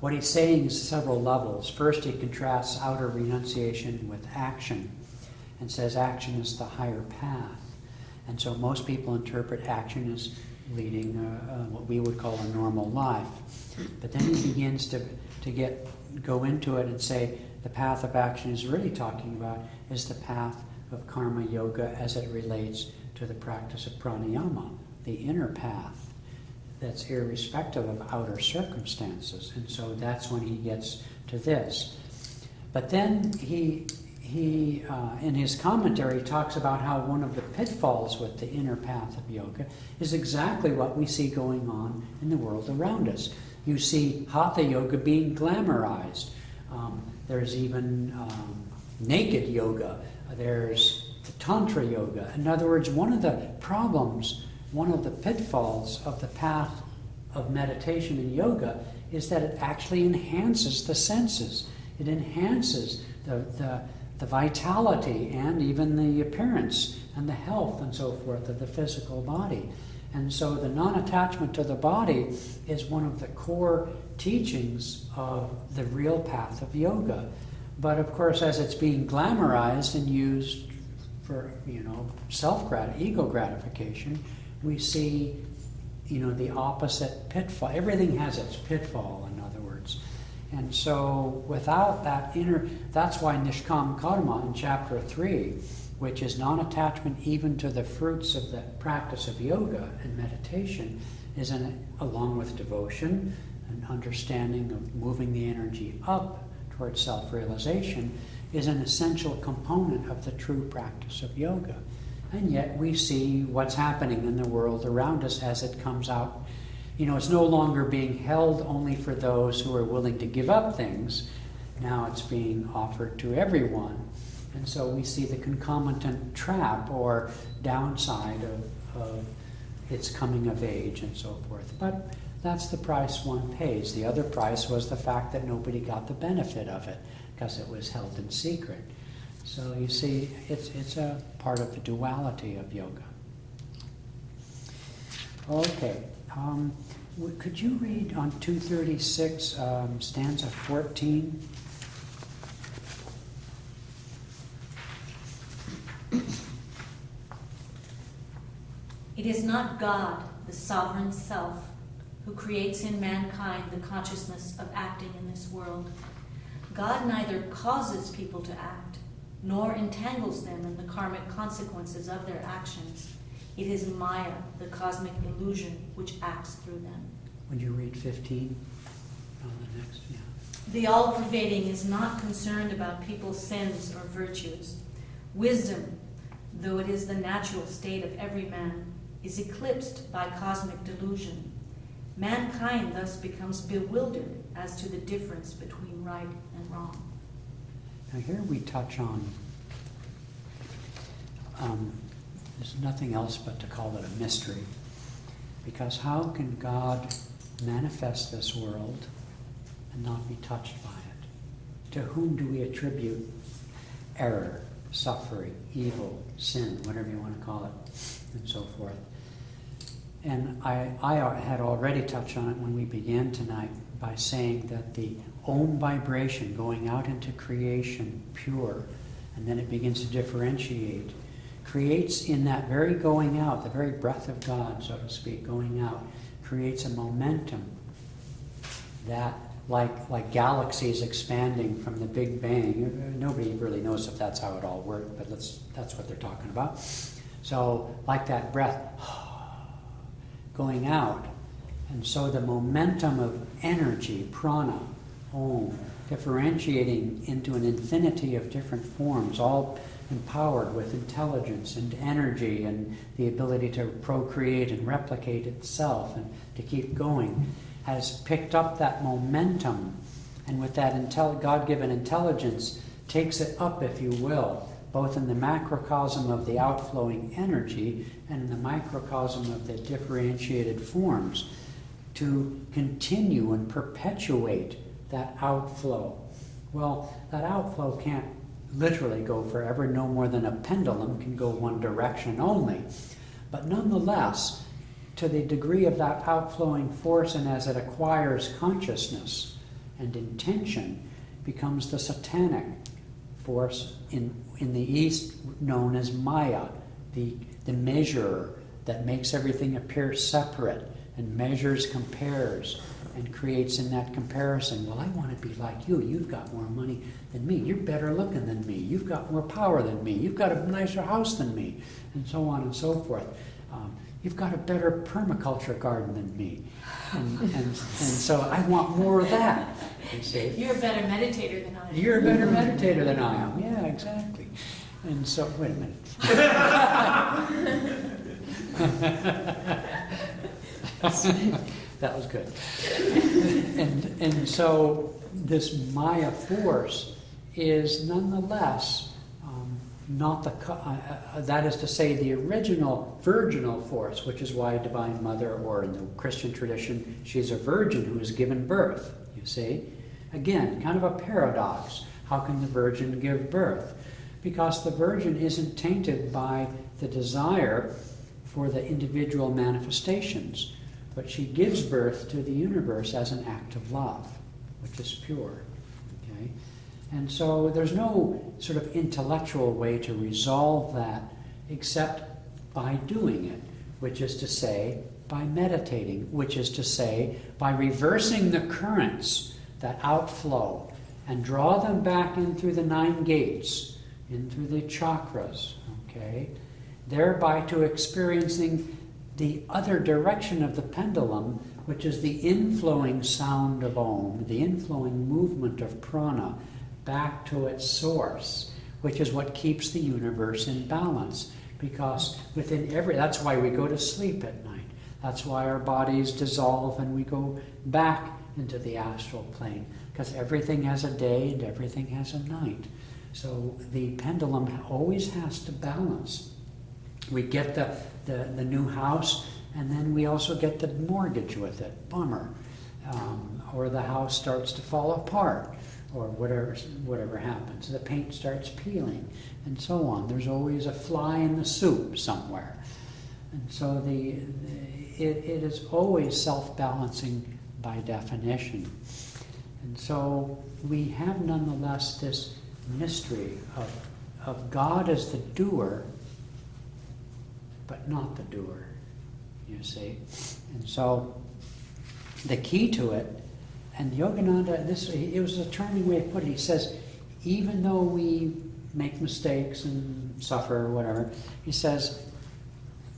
What he's saying is several levels. First, he contrasts outer renunciation with action and says action is the higher path. And so most people interpret action as leading what we would call a normal life. But then he begins to go into it and say the path of action is really talking about is the path of karma yoga as it relates to the practice of pranayama, the inner path that's irrespective of outer circumstances. And so that's when he gets to this. But then he in his commentary talks about how one of the pitfalls with the inner path of yoga is exactly what we see going on in the world around us. You see hatha yoga being glamorized. There's even naked yoga. There's the tantra yoga. In other words, one of the problems, one of the pitfalls of the path of meditation and yoga is that it actually enhances the senses. It enhances the vitality and even the appearance and the health and so forth of the physical body. And so the non-attachment to the body is one of the core teachings of the real path of yoga. But of course, as it's being glamorized and used for, ego gratification, we see, the opposite pitfall. Everything has its pitfall, in other words. And so without that that's why Nishkam Karma in chapter 3, which is non-attachment even to the fruits of the practice of yoga and meditation, is along with devotion and understanding of moving the energy up towards self-realization, is an essential component of the true practice of yoga. And yet we see what's happening in the world around us as it comes out. It's no longer being held only for those who are willing to give up things. Now it's being offered to everyone. And so we see the concomitant trap or downside of its coming of age and so forth. But that's the price one pays. The other price was the fact that nobody got the benefit of it because it was held in secret. So you see, it's a part of the duality of yoga. Okay. Could you read on 236, stanza 14? It is not God, the sovereign self, who creates in mankind the consciousness of acting in this world. God neither causes people to act, nor entangles them in the karmic consequences of their actions. It is Maya, the cosmic illusion, which acts through them. Would you read 15 on the next? Yeah. The all-pervading is not concerned about people's sins or virtues. Wisdom, though it is the natural state of every man, is eclipsed by cosmic delusion. Mankind thus becomes bewildered as to the difference between right and wrong. Now here we touch on, there's nothing else but to call it a mystery. Because how can God manifest this world and not be touched by it? To whom do we attribute error, suffering, evil, sin, whatever you want to call it, and so forth? And I had already touched on it when we began tonight by saying that the Om vibration going out into creation, pure, and then it begins to differentiate, creates in that very going out, the very breath of God, so to speak, going out, creates a momentum that, like galaxies expanding from the Big Bang. Nobody really knows if that's how it all worked, but that's what they're talking about. So, like that breath going out, and so the momentum of energy, prana, Om, differentiating into an infinity of different forms, all empowered with intelligence and energy and the ability to procreate and replicate itself and to keep going, has picked up that momentum, and with that God-given intelligence takes it up, if you will, both in the macrocosm of the outflowing energy and in the microcosm of the differentiated forms, to continue and perpetuate that outflow. Well, that outflow can't literally go forever, no more than a pendulum can go one direction only. But nonetheless, to the degree of that outflowing force, and as it acquires consciousness and intention, becomes the satanic force in the East known as Maya, the measurer that makes everything appear separate and measures, compares, and creates in that comparison. Well, I want to be like you. You've got more money than me. You're better looking than me. You've got more power than me. You've got a nicer house than me, and so on and so forth. You've got a better permaculture garden than me. And so I want more of that, you see. You're a better meditator than I am. You're a better meditator than I am. Yeah, exactly. And so, wait a minute. That was good. And so this Maya force is nonetheless not that is to say, the original virginal force, which is why Divine Mother, or in the Christian tradition, she's a virgin who is given birth, you see. Again, kind of a paradox. How can the virgin give birth? Because the virgin isn't tainted by the desire for the individual manifestations, but she gives birth to the universe as an act of love, which is pure. Okay? And so there's no sort of intellectual way to resolve that except by doing it, which is to say, by meditating, which is to say, by reversing the currents that outflow and draw them back in through the 9 gates, in through the chakras, okay? Thereby to experiencing the other direction of the pendulum, which is the inflowing sound of Om, the inflowing movement of prana, back to its source, which is what keeps the universe in balance. Because within that's why we go to sleep at night. That's why our bodies dissolve and we go back into the astral plane. Because everything has a day and everything has a night. So the pendulum always has to balance. We get the new house, and then we also get the mortgage with it. Bummer. Or the house starts to fall apart, or whatever happens. The paint starts peeling, and so on. There's always a fly in the soup somewhere. And so it is always self-balancing by definition. And so we have nonetheless this mystery of God as the doer, but not the doer, you see. And so the key to it, and Yogananda, it was a charming way to put it. He says, even though we make mistakes and suffer or whatever, he says,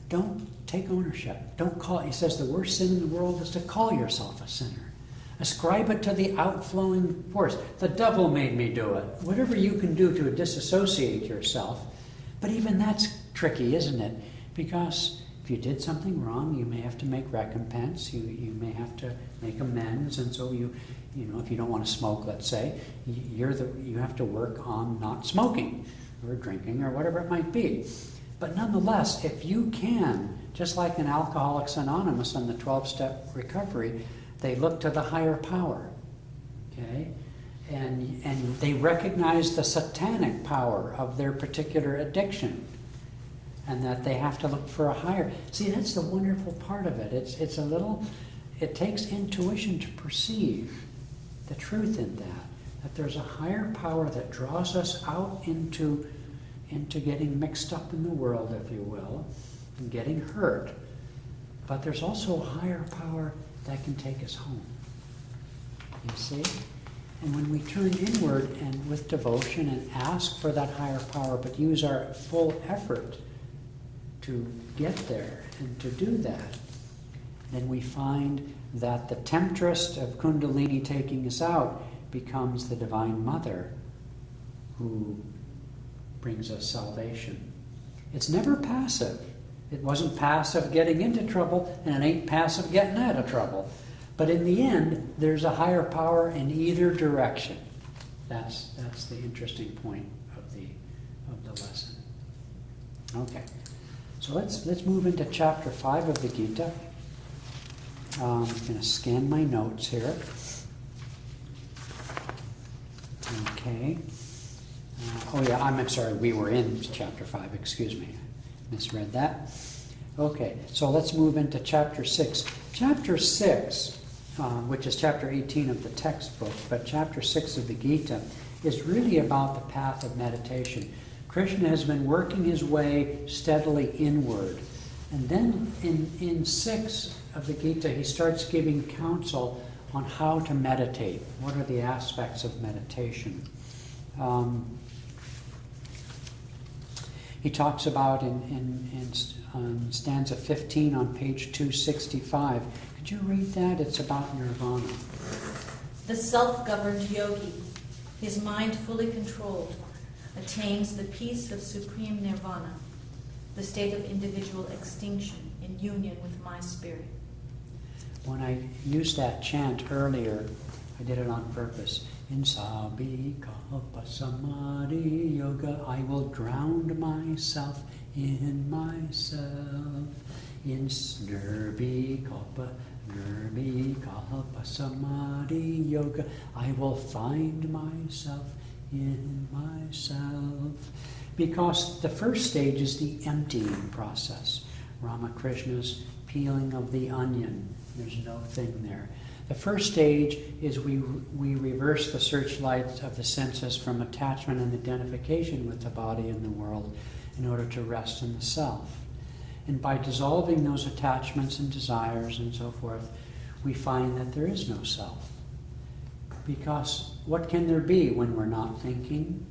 don't take ownership. Don't call it. He says the worst sin in the world is to call yourself a sinner. Ascribe it to the outflowing force. The devil made me do it. Whatever you can do to disassociate yourself. But even that's tricky, isn't it? Because if you did something wrong, you may have to make recompense. You may have to make amends. And so you know, if you don't want to smoke, let's say, you have to work on not smoking or drinking or whatever it might be. But nonetheless, if you can, just like in Alcoholics Anonymous on the 12-step recovery, they look to the higher power, okay? And they recognize the satanic power of their particular addiction, and that they have to look for a higher. See, that's the wonderful part of it. It takes intuition to perceive the truth in that there's a higher power that draws us out into getting mixed up in the world, if you will, and getting hurt. But there's also a higher power that can take us home. You see? And when we turn inward and with devotion and ask for that higher power, but use our full effort to get there and to do that, then we find that the temptress of Kundalini taking us out becomes the Divine Mother who brings us salvation. It's never passive. It wasn't passive getting into trouble, and it ain't passive getting out of trouble. But in the end, there's a higher power in either direction. That's the interesting point of the lesson. Okay, so let's move into chapter 5 of the Gita. I'm going to scan my notes here. Okay. I'm sorry, we were in chapter 5, excuse me. Misread that. Okay, so let's move into chapter 6. Chapter 6, which is chapter 18 of the textbook, but chapter 6 of the Gita is really about the path of meditation. Krishna has been working his way steadily inward. And then in 6 of the Gita, he starts giving counsel on how to meditate. What are the aspects of meditation? He talks about in stanza 15 on page 265. Could you read that? It's about nirvana. The self-governed yogi, his mind fully controlled, attains the peace of supreme nirvana, the state of individual extinction in union with my spirit. When I used that chant earlier, I did it on purpose. In Sabhikalpa Samadhi Yoga, I will drown myself in myself. In Nirvikalpa Samadhi Yoga, I will find myself in myself. Because the first stage is the emptying process. Ramakrishna's peeling of the onion. There's no thing there. The first stage is we reverse the searchlight of the senses from attachment and identification with the body and the world in order to rest in the self. And by dissolving those attachments and desires and so forth, we find that there is no self. Because what can there be when we're not thinking,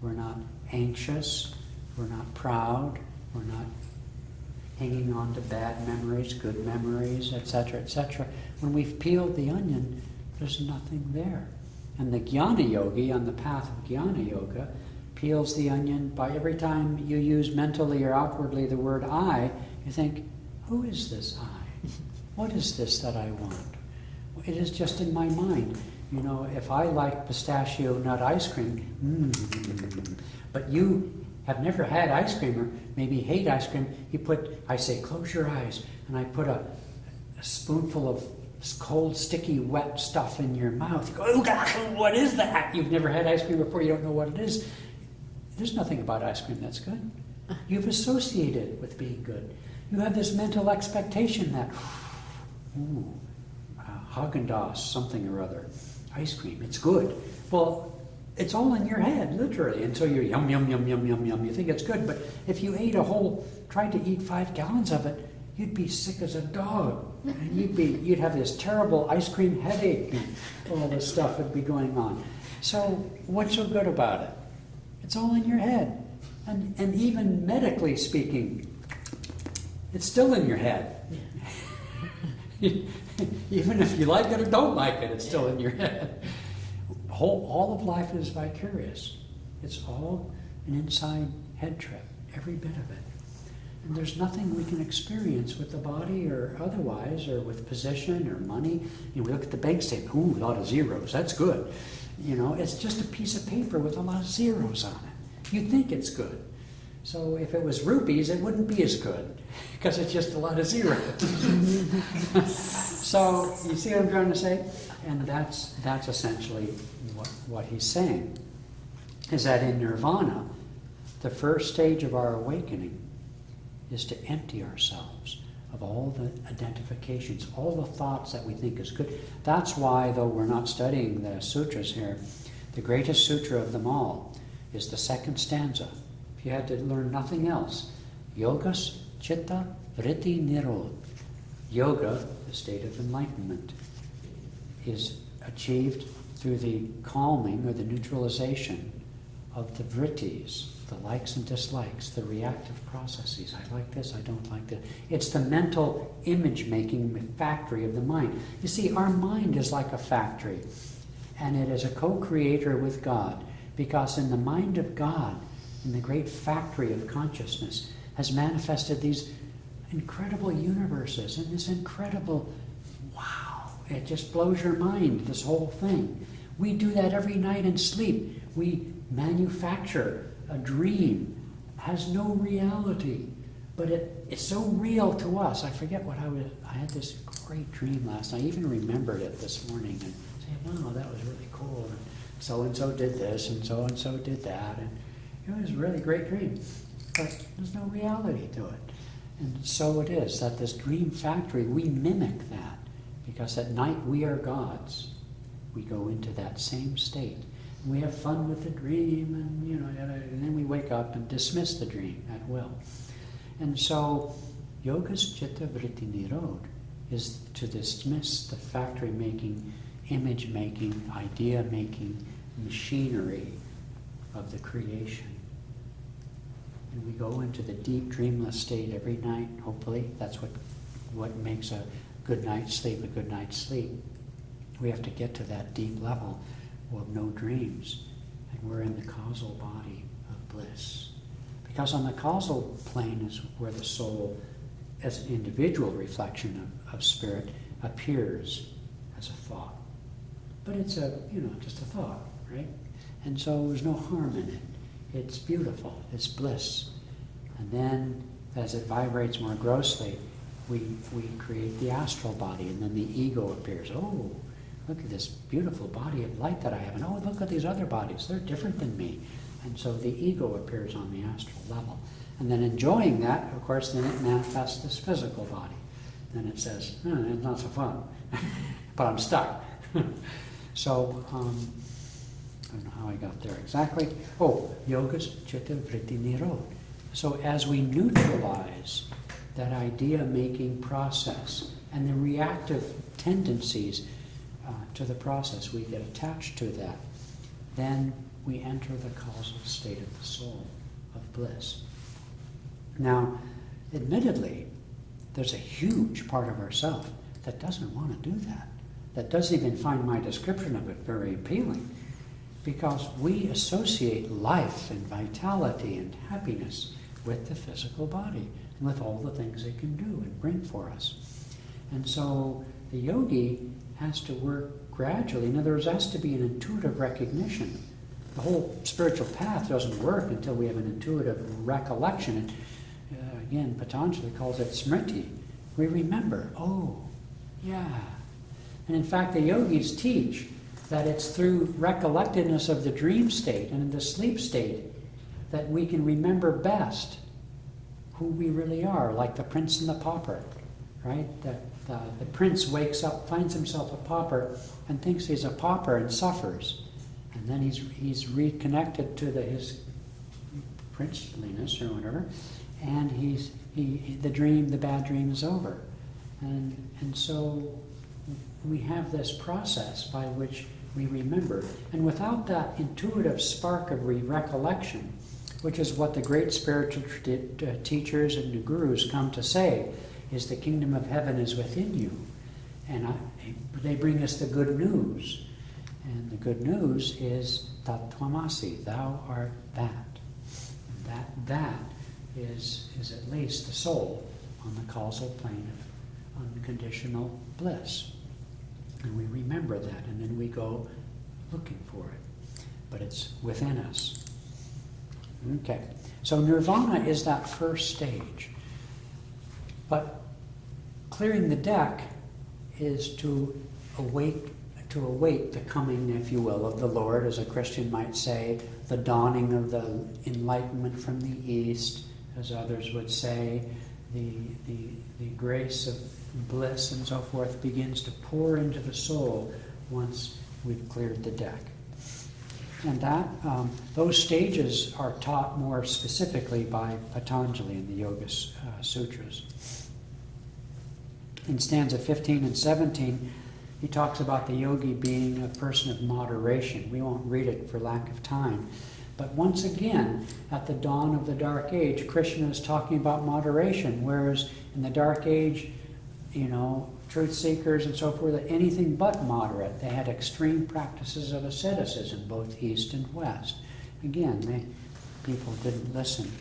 we're not anxious, we're not proud, we're not hanging on to bad memories, good memories, etc., etc. When we've peeled the onion, there's nothing there. And the Jnana Yogi, on the path of Jnana Yoga, peels the onion by every time you use mentally or outwardly the word I, you think, who is this I? What is this that I want? It is just in my mind. You know, if I like pistachio nut ice cream, but you have never had ice cream or maybe hate ice cream, I say, close your eyes, and I put a spoonful of cold, sticky, wet stuff in your mouth. You go, oh God, what is that? You've never had ice cream before, you don't know what it is. There's nothing about ice cream that's good. You've associated it with being good. You have this mental expectation that, Haagen-Dazs, something or other, ice cream, it's good. Well, it's all in your head, literally, until you're yum, yum, yum, yum, yum, yum. You think it's good, but if you tried to eat 5 gallons of it, you'd be sick as a dog. And you'd have this terrible ice cream headache, and all this stuff would be going on. So what's so good about it? It's all in your head. And even medically speaking, it's still in your head. Even if you like it or don't like it, it's still in your head. All of life is vicarious. It's all an inside head trip, every bit of it. And there's nothing we can experience with the body or otherwise, or with position or money. You know, we look at the bank statement, ooh, a lot of zeros, that's good. You know, it's just a piece of paper with a lot of zeros on it. You'd think it's good. So if it was rupees, it wouldn't be as good, because it's just a lot of zeros. So, you see what I'm trying to say? And that's essentially what he's saying, is that in nirvana, the first stage of our awakening is to empty ourselves of all the identifications, all the thoughts that we think is good. That's why, though we're not studying the sutras here, the greatest sutra of them all is the second stanza. If you had to learn nothing else, yogas chitta vritti nirod. Yoga, the state of enlightenment, is achieved through the calming or the neutralization of the vrittis, the likes and dislikes, the reactive processes. I like this, I don't like that. It's the mental image-making factory of the mind. You see, our mind is like a factory, and it is a co-creator with God, because in the mind of God, in the great factory of consciousness, has manifested these incredible universes and this incredible, wow, it just blows your mind, this whole thing. We do that every night in sleep. We manufacture a dream, has no reality, but it's so real to us. I forget what I had this great dream last night. I even remembered it this morning and saying, wow, that was really cool. And so did this and so did that. And it was a really great dream, but there's no reality to it. And so it is that this dream factory, we mimic that, because at night we are gods. We go into that same state. And we have fun with the dream, and then we wake up and dismiss the dream at will. And so, yogas chitta vritti nirod is to dismiss the factory-making, image-making, idea-making machinery of the creation. And we go into the deep dreamless state every night, hopefully. That's what makes a good night's sleep a good night's sleep. We have to get to that deep level of no dreams. And we're in the causal body of bliss. Because on the causal plane is where the soul, as an individual reflection of spirit, appears as a thought. But it's just a thought, right? And so there's no harm in it. It's beautiful, it's bliss. And then, as it vibrates more grossly, we create the astral body, and then the ego appears. Oh, look at this beautiful body of light that I have, and oh, look at these other bodies, they're different than me. And so the ego appears on the astral level. And then enjoying that, of course, then it manifests this physical body. Then it says, it's not so fun, but I'm stuck. So, I don't know how I got there exactly. Oh, yogas chitta vritti nirod. So as we neutralize that idea-making process and the reactive tendencies to the process, we get attached to that, then we enter the causal state of the soul, of bliss. Now, admittedly, there's a huge part of ourself that doesn't want to do that doesn't even find my description of it very appealing. Because we associate life and vitality and happiness with the physical body and with all the things it can do and bring for us. And so the yogi has to work gradually. In other words, there has to be an intuitive recognition. The whole spiritual path doesn't work until we have an intuitive recollection. And again, Patanjali calls it smriti. We remember, oh, yeah. And in fact, the yogis teach that it's through recollectedness of the dream state and in the sleep state that we can remember best who we really are, like the prince and the pauper, right? The prince wakes up, finds himself a pauper, and thinks he's a pauper and suffers. And then he's reconnected to his princeliness or whatever, and the bad dream is over. And so we have this process by which we remember. And without that intuitive spark of recollection, which is what the great spiritual teachers and the gurus come to say, is the kingdom of heaven is within you. And they bring us the good news. And the good news is Tat Tvamasi, thou art that. And that is at least the soul on the causal plane of unconditional bliss. And we remember that, and then we go looking for it. But it's within us. Okay, so nirvana is that first stage. But clearing the deck is to await the coming, if you will, of the Lord, as a Christian might say, the dawning of the enlightenment from the east, as others would say, the grace of bliss and so forth begins to pour into the soul once we've cleared the deck. And those stages are taught more specifically by Patanjali in the Yoga Sutras. In stanza 15 and 17, he talks about the yogi being a person of moderation. We won't read it for lack of time. But once again, at the dawn of the Dark Age, Krishna is talking about moderation, whereas in the Dark Age, truth seekers and so forth, anything but moderate. They had extreme practices of asceticism, both East and West. Again, people didn't listen.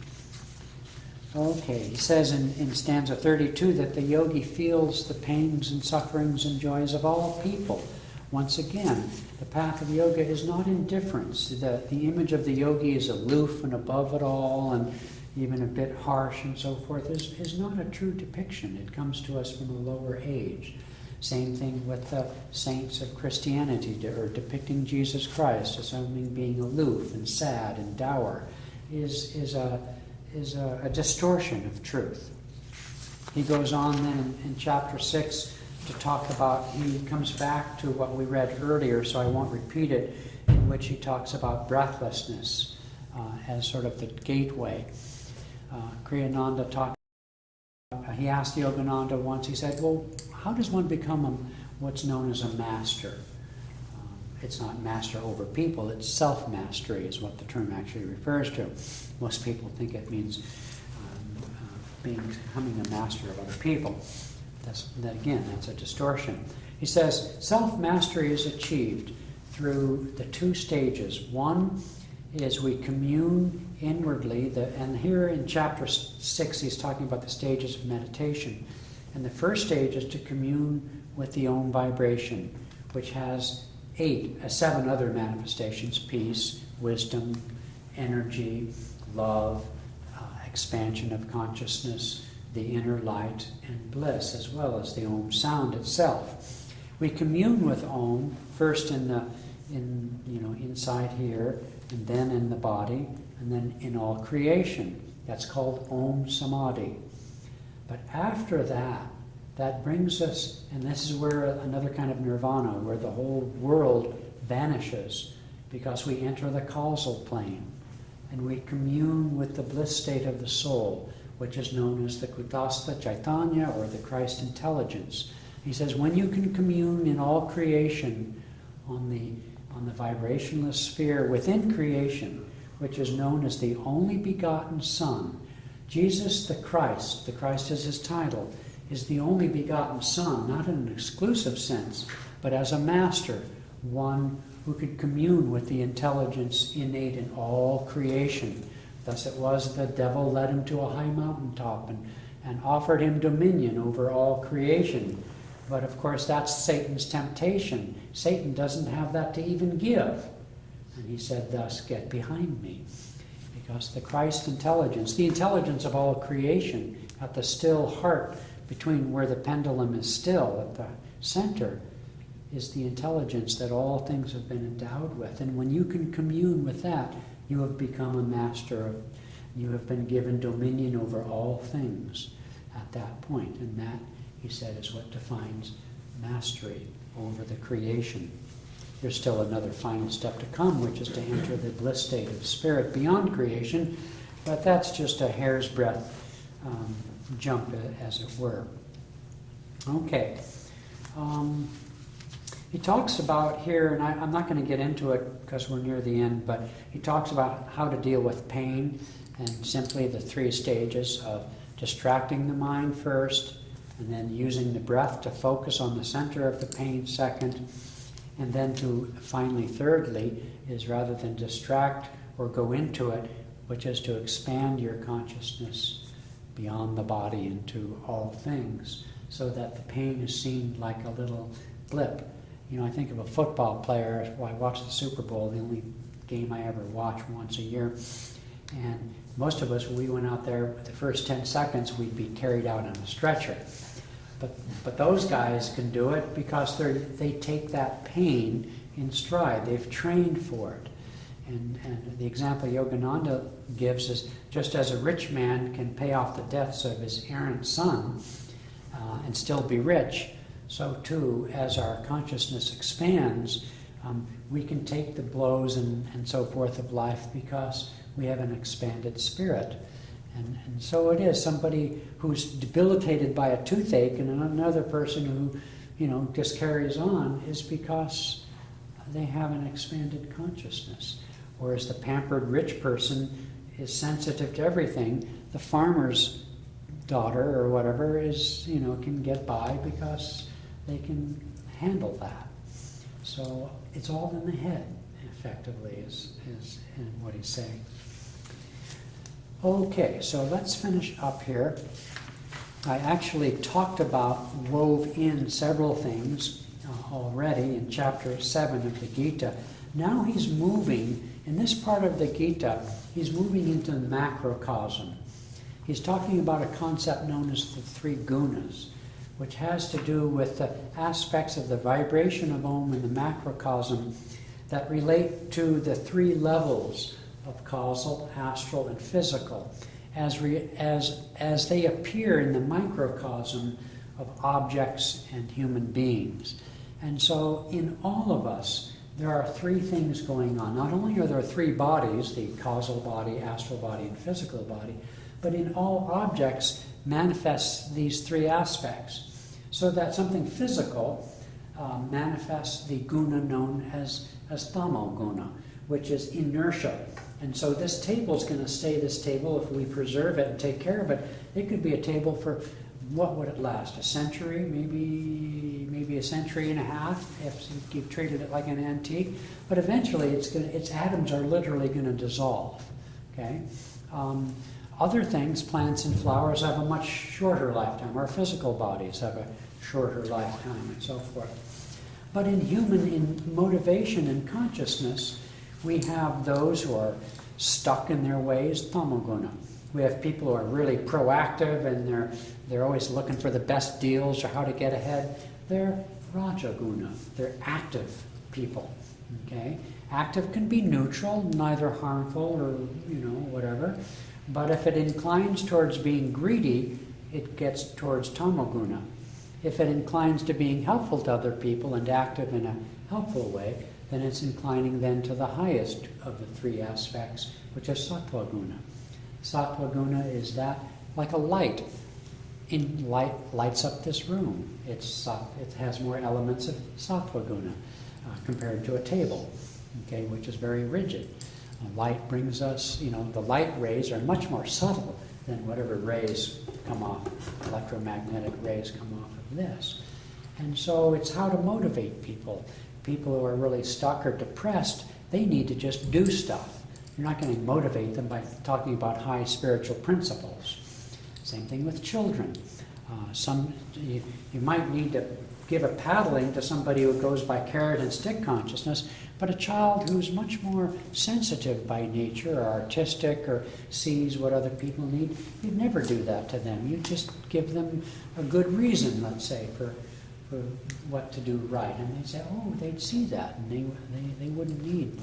Okay, he says in stanza 32 that the yogi feels the pains and sufferings and joys of all people. Once again, the path of yoga is not indifference. The image of the yogi is aloof and above it all and even a bit harsh and so forth is not a true depiction. It comes to us from a lower age. Same thing with the saints of Christianity, or depicting Jesus Christ as something being aloof and sad and dour is a distortion of truth. He goes on then in chapter 6 to talk about, he comes back to what we read earlier, so I won't repeat it, in which he talks about breathlessness as sort of the gateway. Kriyananda talked, he asked Yogananda once, he said, well, how does one become what's known as a master? It's not master over people, it's self-mastery is what the term actually refers to. Most people think it means becoming a master of other people. That's a distortion. He says, self-mastery is achieved through the two stages. One is we commune inwardly, and here in chapter 6 he's talking about the stages of meditation. And the first stage is to commune with the Om vibration, which has 7 other manifestations: peace, wisdom, energy, love, expansion of consciousness, the inner light, and bliss, as well as the Om sound itself. We commune with Om first inside here, and then in the body, and then in all creation. That's called Om Samadhi. But after that brings us, and this is where another kind of nirvana, where the whole world vanishes, because we enter the causal plane, and we commune with the bliss state of the soul, which is known as the Kutastha Chaitanya, or the Christ intelligence. He says, when you can commune in all creation on the vibrationless sphere within creation, which is known as the only begotten Son, Jesus the Christ is his title, is the only begotten Son, not in an exclusive sense, but as a master, one who could commune with the intelligence innate in all creation. Thus it was the devil led him to a high mountaintop and offered him dominion over all creation. But of course that's Satan's temptation. He Satan doesn't have that to even give. And he said, thus, get behind me. Because the Christ intelligence, the intelligence of all creation, at the still heart between where the pendulum is still, at the center, is the intelligence that all things have been endowed with. And when you can commune with that, you have become a master. You have been given dominion over all things at that point. And that, he said, is what defines mastery over the creation. There's still another final step to come, which is to enter the bliss state of spirit beyond creation, but that's just a hair's breadth jump, as it were. Okay. He talks about here, and I'm not going to get into it because we're near the end, but he talks about how to deal with pain, and simply the 3 stages of distracting the mind first, and then using the breath to focus on the center of the pain second, and then to finally, thirdly, is rather than distract or go into it, which is to expand your consciousness beyond the body into all things, so that the pain is seen like a little blip. You know, I think of a football player. Well, I watch the Super Bowl, the only game I ever watch once a year. And most of us, when we went out there, the first 10 seconds, we'd be carried out on a stretcher. But those guys can do it because they take that pain in stride. They've trained for it. And the example Yogananda gives is, just as a rich man can pay off the debts of his errant son and still be rich, so too, as our consciousness expands, we can take the blows and so forth of life because we have an expanded spirit. And so it is. Somebody who's debilitated by a toothache and another person who, just carries on is because they have an expanded consciousness. Whereas the pampered rich person is sensitive to everything, the farmer's daughter or whatever is, can get by because they can handle that. So it's all in the head, effectively, is what he's saying. Okay, so let's finish up here. I actually talked about, wove in several things already in chapter 7 of the Gita. Now he's moving, in this part of the Gita, he's moving into the macrocosm. He's talking about a concept known as the 3 gunas, which has to do with the aspects of the vibration of Om in the macrocosm that relate to the 3 levels of causal, astral, and physical, as they appear in the microcosm of objects and human beings. And so in all of us, there are 3 things going on. Not only are there 3 bodies, the causal body, astral body, and physical body, but in all objects manifests these 3 aspects. So that something physical manifests the guna known as tamo guna, which is inertia. And so this table is going to stay this table if we preserve it and take care of it. It could be a table for, what would it last? A century, maybe a century and a half if you treated it like an antique. But eventually its atoms are literally going to dissolve. Okay. Other things, plants and flowers, have a much shorter lifetime. Our physical bodies have a shorter lifetime and so forth. But in motivation and consciousness, we have those who are stuck in their ways, tamoguna. We have people who are really proactive and they're always looking for the best deals or how to get ahead. They're rajaguna. They're active people. Okay? Active can be neutral, neither harmful or whatever. But if it inclines towards being greedy, it gets towards tamoguna. If it inclines to being helpful to other people and active in a helpful way, then it's inclining then to the highest of the 3 aspects, which is sattva guna. Sattva guna is that, like a light. Light lights up this room. It has more elements of sattva guna compared to a table, okay, which is very rigid. Light brings us, the light rays are much more subtle than whatever rays come off, electromagnetic rays come off of this. And so it's how to motivate people. People who are really stuck or depressed, they need to just do stuff. You're not going to motivate them by talking about high spiritual principles. Same thing with children. You might need to give a paddling to somebody who goes by carrot and stick consciousness, but a child who's much more sensitive by nature or artistic or sees what other people need, you'd never do that to them. You just give them a good reason, let's say, for what to do right. And they'd say, oh, they'd see that, and they wouldn't need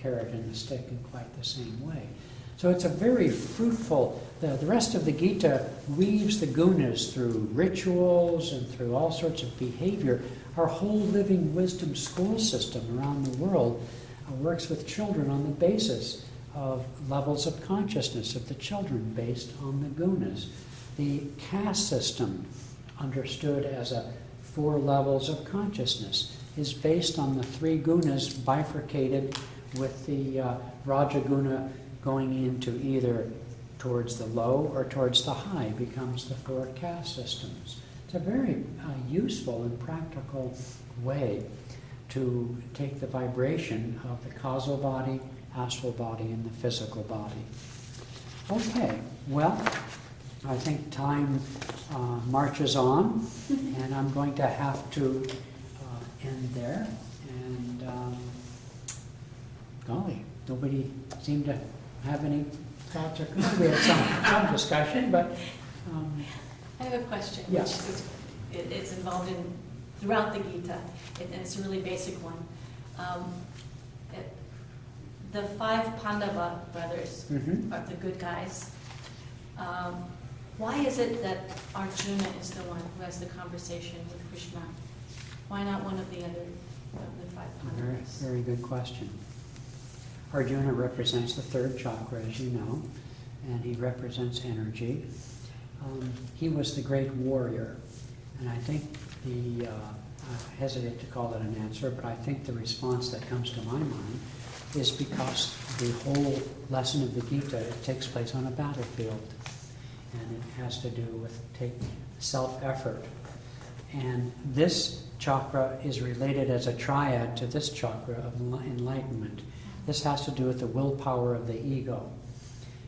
carrot and the stick in quite the same way. So it's a very fruitful, the rest of the Gita weaves the gunas through rituals and through all sorts of behavior. Our whole living wisdom school system around the world works with children on the basis of levels of consciousness of the children based on the gunas. The caste system, understood as 4 levels of consciousness, is based on the 3 gunas bifurcated with the Rajaguna going into either towards the low or towards the high, becomes the 4 caste systems. It's a very useful and practical way to take the vibration of the causal body, astral body, and the physical body. Okay, well, I think time marches on, and I'm going to have to end there. And golly, nobody seemed to have any thoughts or comments. We had some discussion, but I have a question, Yeah. which it's involved in throughout the Gita, and it's a really basic one. The 5 Pandava brothers are the good guys. Why is it that Arjuna is the one who has the conversation with Krishna? Why not one of the other of the 5 very, Pandavas? very good question. Arjuna represents the 3rd chakra, as you know, and he represents energy. He was the great warrior, and I think I hesitate to call it an answer, but I think the response that comes to my mind is because the whole lesson of the Gita, it takes place on a battlefield, and it has to do with self-effort. And this chakra is related as a triad to this chakra of enlightenment. This has to do with the willpower of the ego.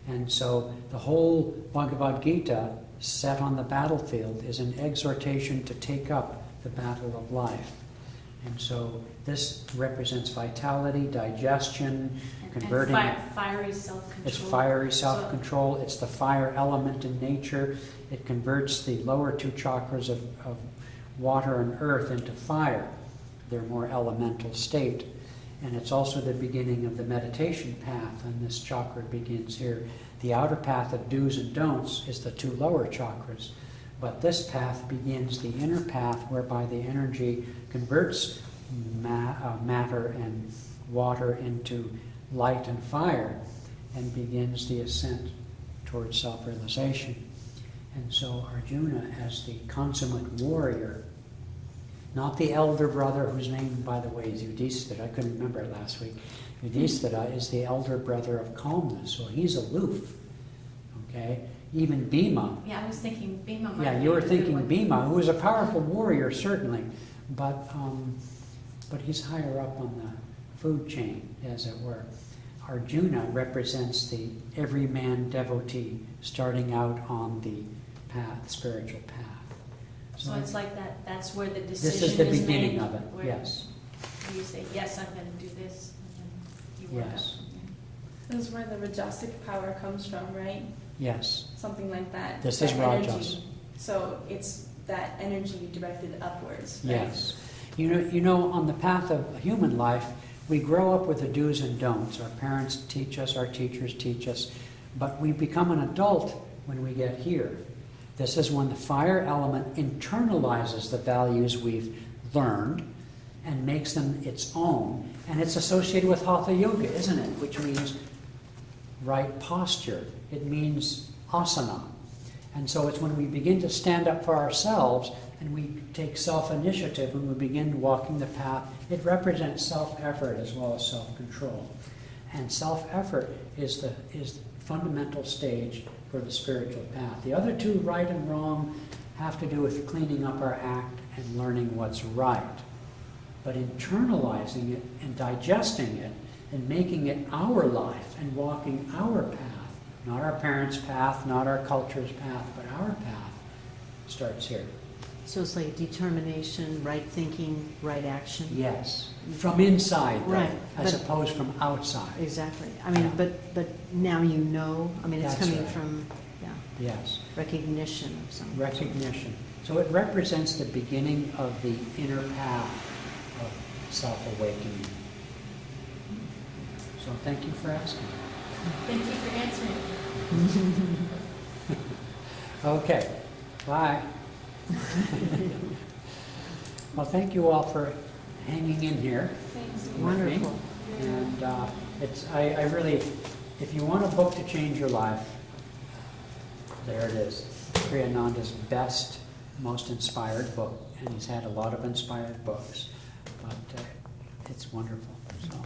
And so the whole Bhagavad Gita set on the battlefield is an exhortation to take up the battle of life. And so this represents vitality, digestion, converting. And fiery self-control. It's fiery self-control. It's the fire element in nature. It converts the lower 2 chakras of water and earth into fire, their more elemental state. And it's also the beginning of the meditation path, and this chakra begins here. The outer path of do's and don'ts is the 2 lower chakras, but this path begins the inner path whereby the energy converts matter and water into light and fire and begins the ascent towards self-realization. And so Arjuna, as the consummate warrior, not the elder brother, whose name, by the way, is Yudhishthira. I couldn't remember it last week. Yudhishthira is the elder brother of calmness, so he's aloof. Okay? Even Bhima. Yeah, I was thinking Bhima. Yeah, you were thinking Bhima, who was a powerful warrior, certainly, but he's higher up on the food chain, as it were. Arjuna represents the everyman devotee starting out on the path, spiritual path. So it's like that's where the decision This is the beginning made, of it, where yes. you say, yes, I'm going to do this, and then you work Yes. up. This is where the Rajasic power comes from, right? Yes. Something like that. This that is energy. Rajas. So it's that energy directed upwards. Right? Yes. You know, on the path of human life, we grow up with the do's and don'ts. Our parents teach us, our teachers teach us, but we become an adult when we get here. This is when the fire element internalizes the values we've learned and makes them its own. And it's associated with Hatha Yoga, isn't it? Which means right posture. It means asana. And so it's when we begin to stand up for ourselves and we take self-initiative and we begin walking the path. It represents self-effort as well as self-control. And self-effort is the fundamental stage for the spiritual path. The other 2, right and wrong, have to do with cleaning up our act and learning what's right. But internalizing it and digesting it and making it our life and walking our path, not our parents' path, not our culture's path, but our path, starts here. So it's like determination, right thinking, right action. Yes, from inside, though, Right, as but- opposed from outside. Exactly. I mean, Yeah. but now you know. I mean, it's That's coming right. from Yes, recognition of something. recognition. So it represents the beginning of the inner path of self-awakening. So thank you for asking. Thank you for answering. Okay, bye. Well, thank you all for hanging in here. Thanks. with me. Wonderful. And I really, if you want a book to change your life, there it is. Kriyananda's best, most inspired book, and he's had a lot of inspired books, but it's wonderful. So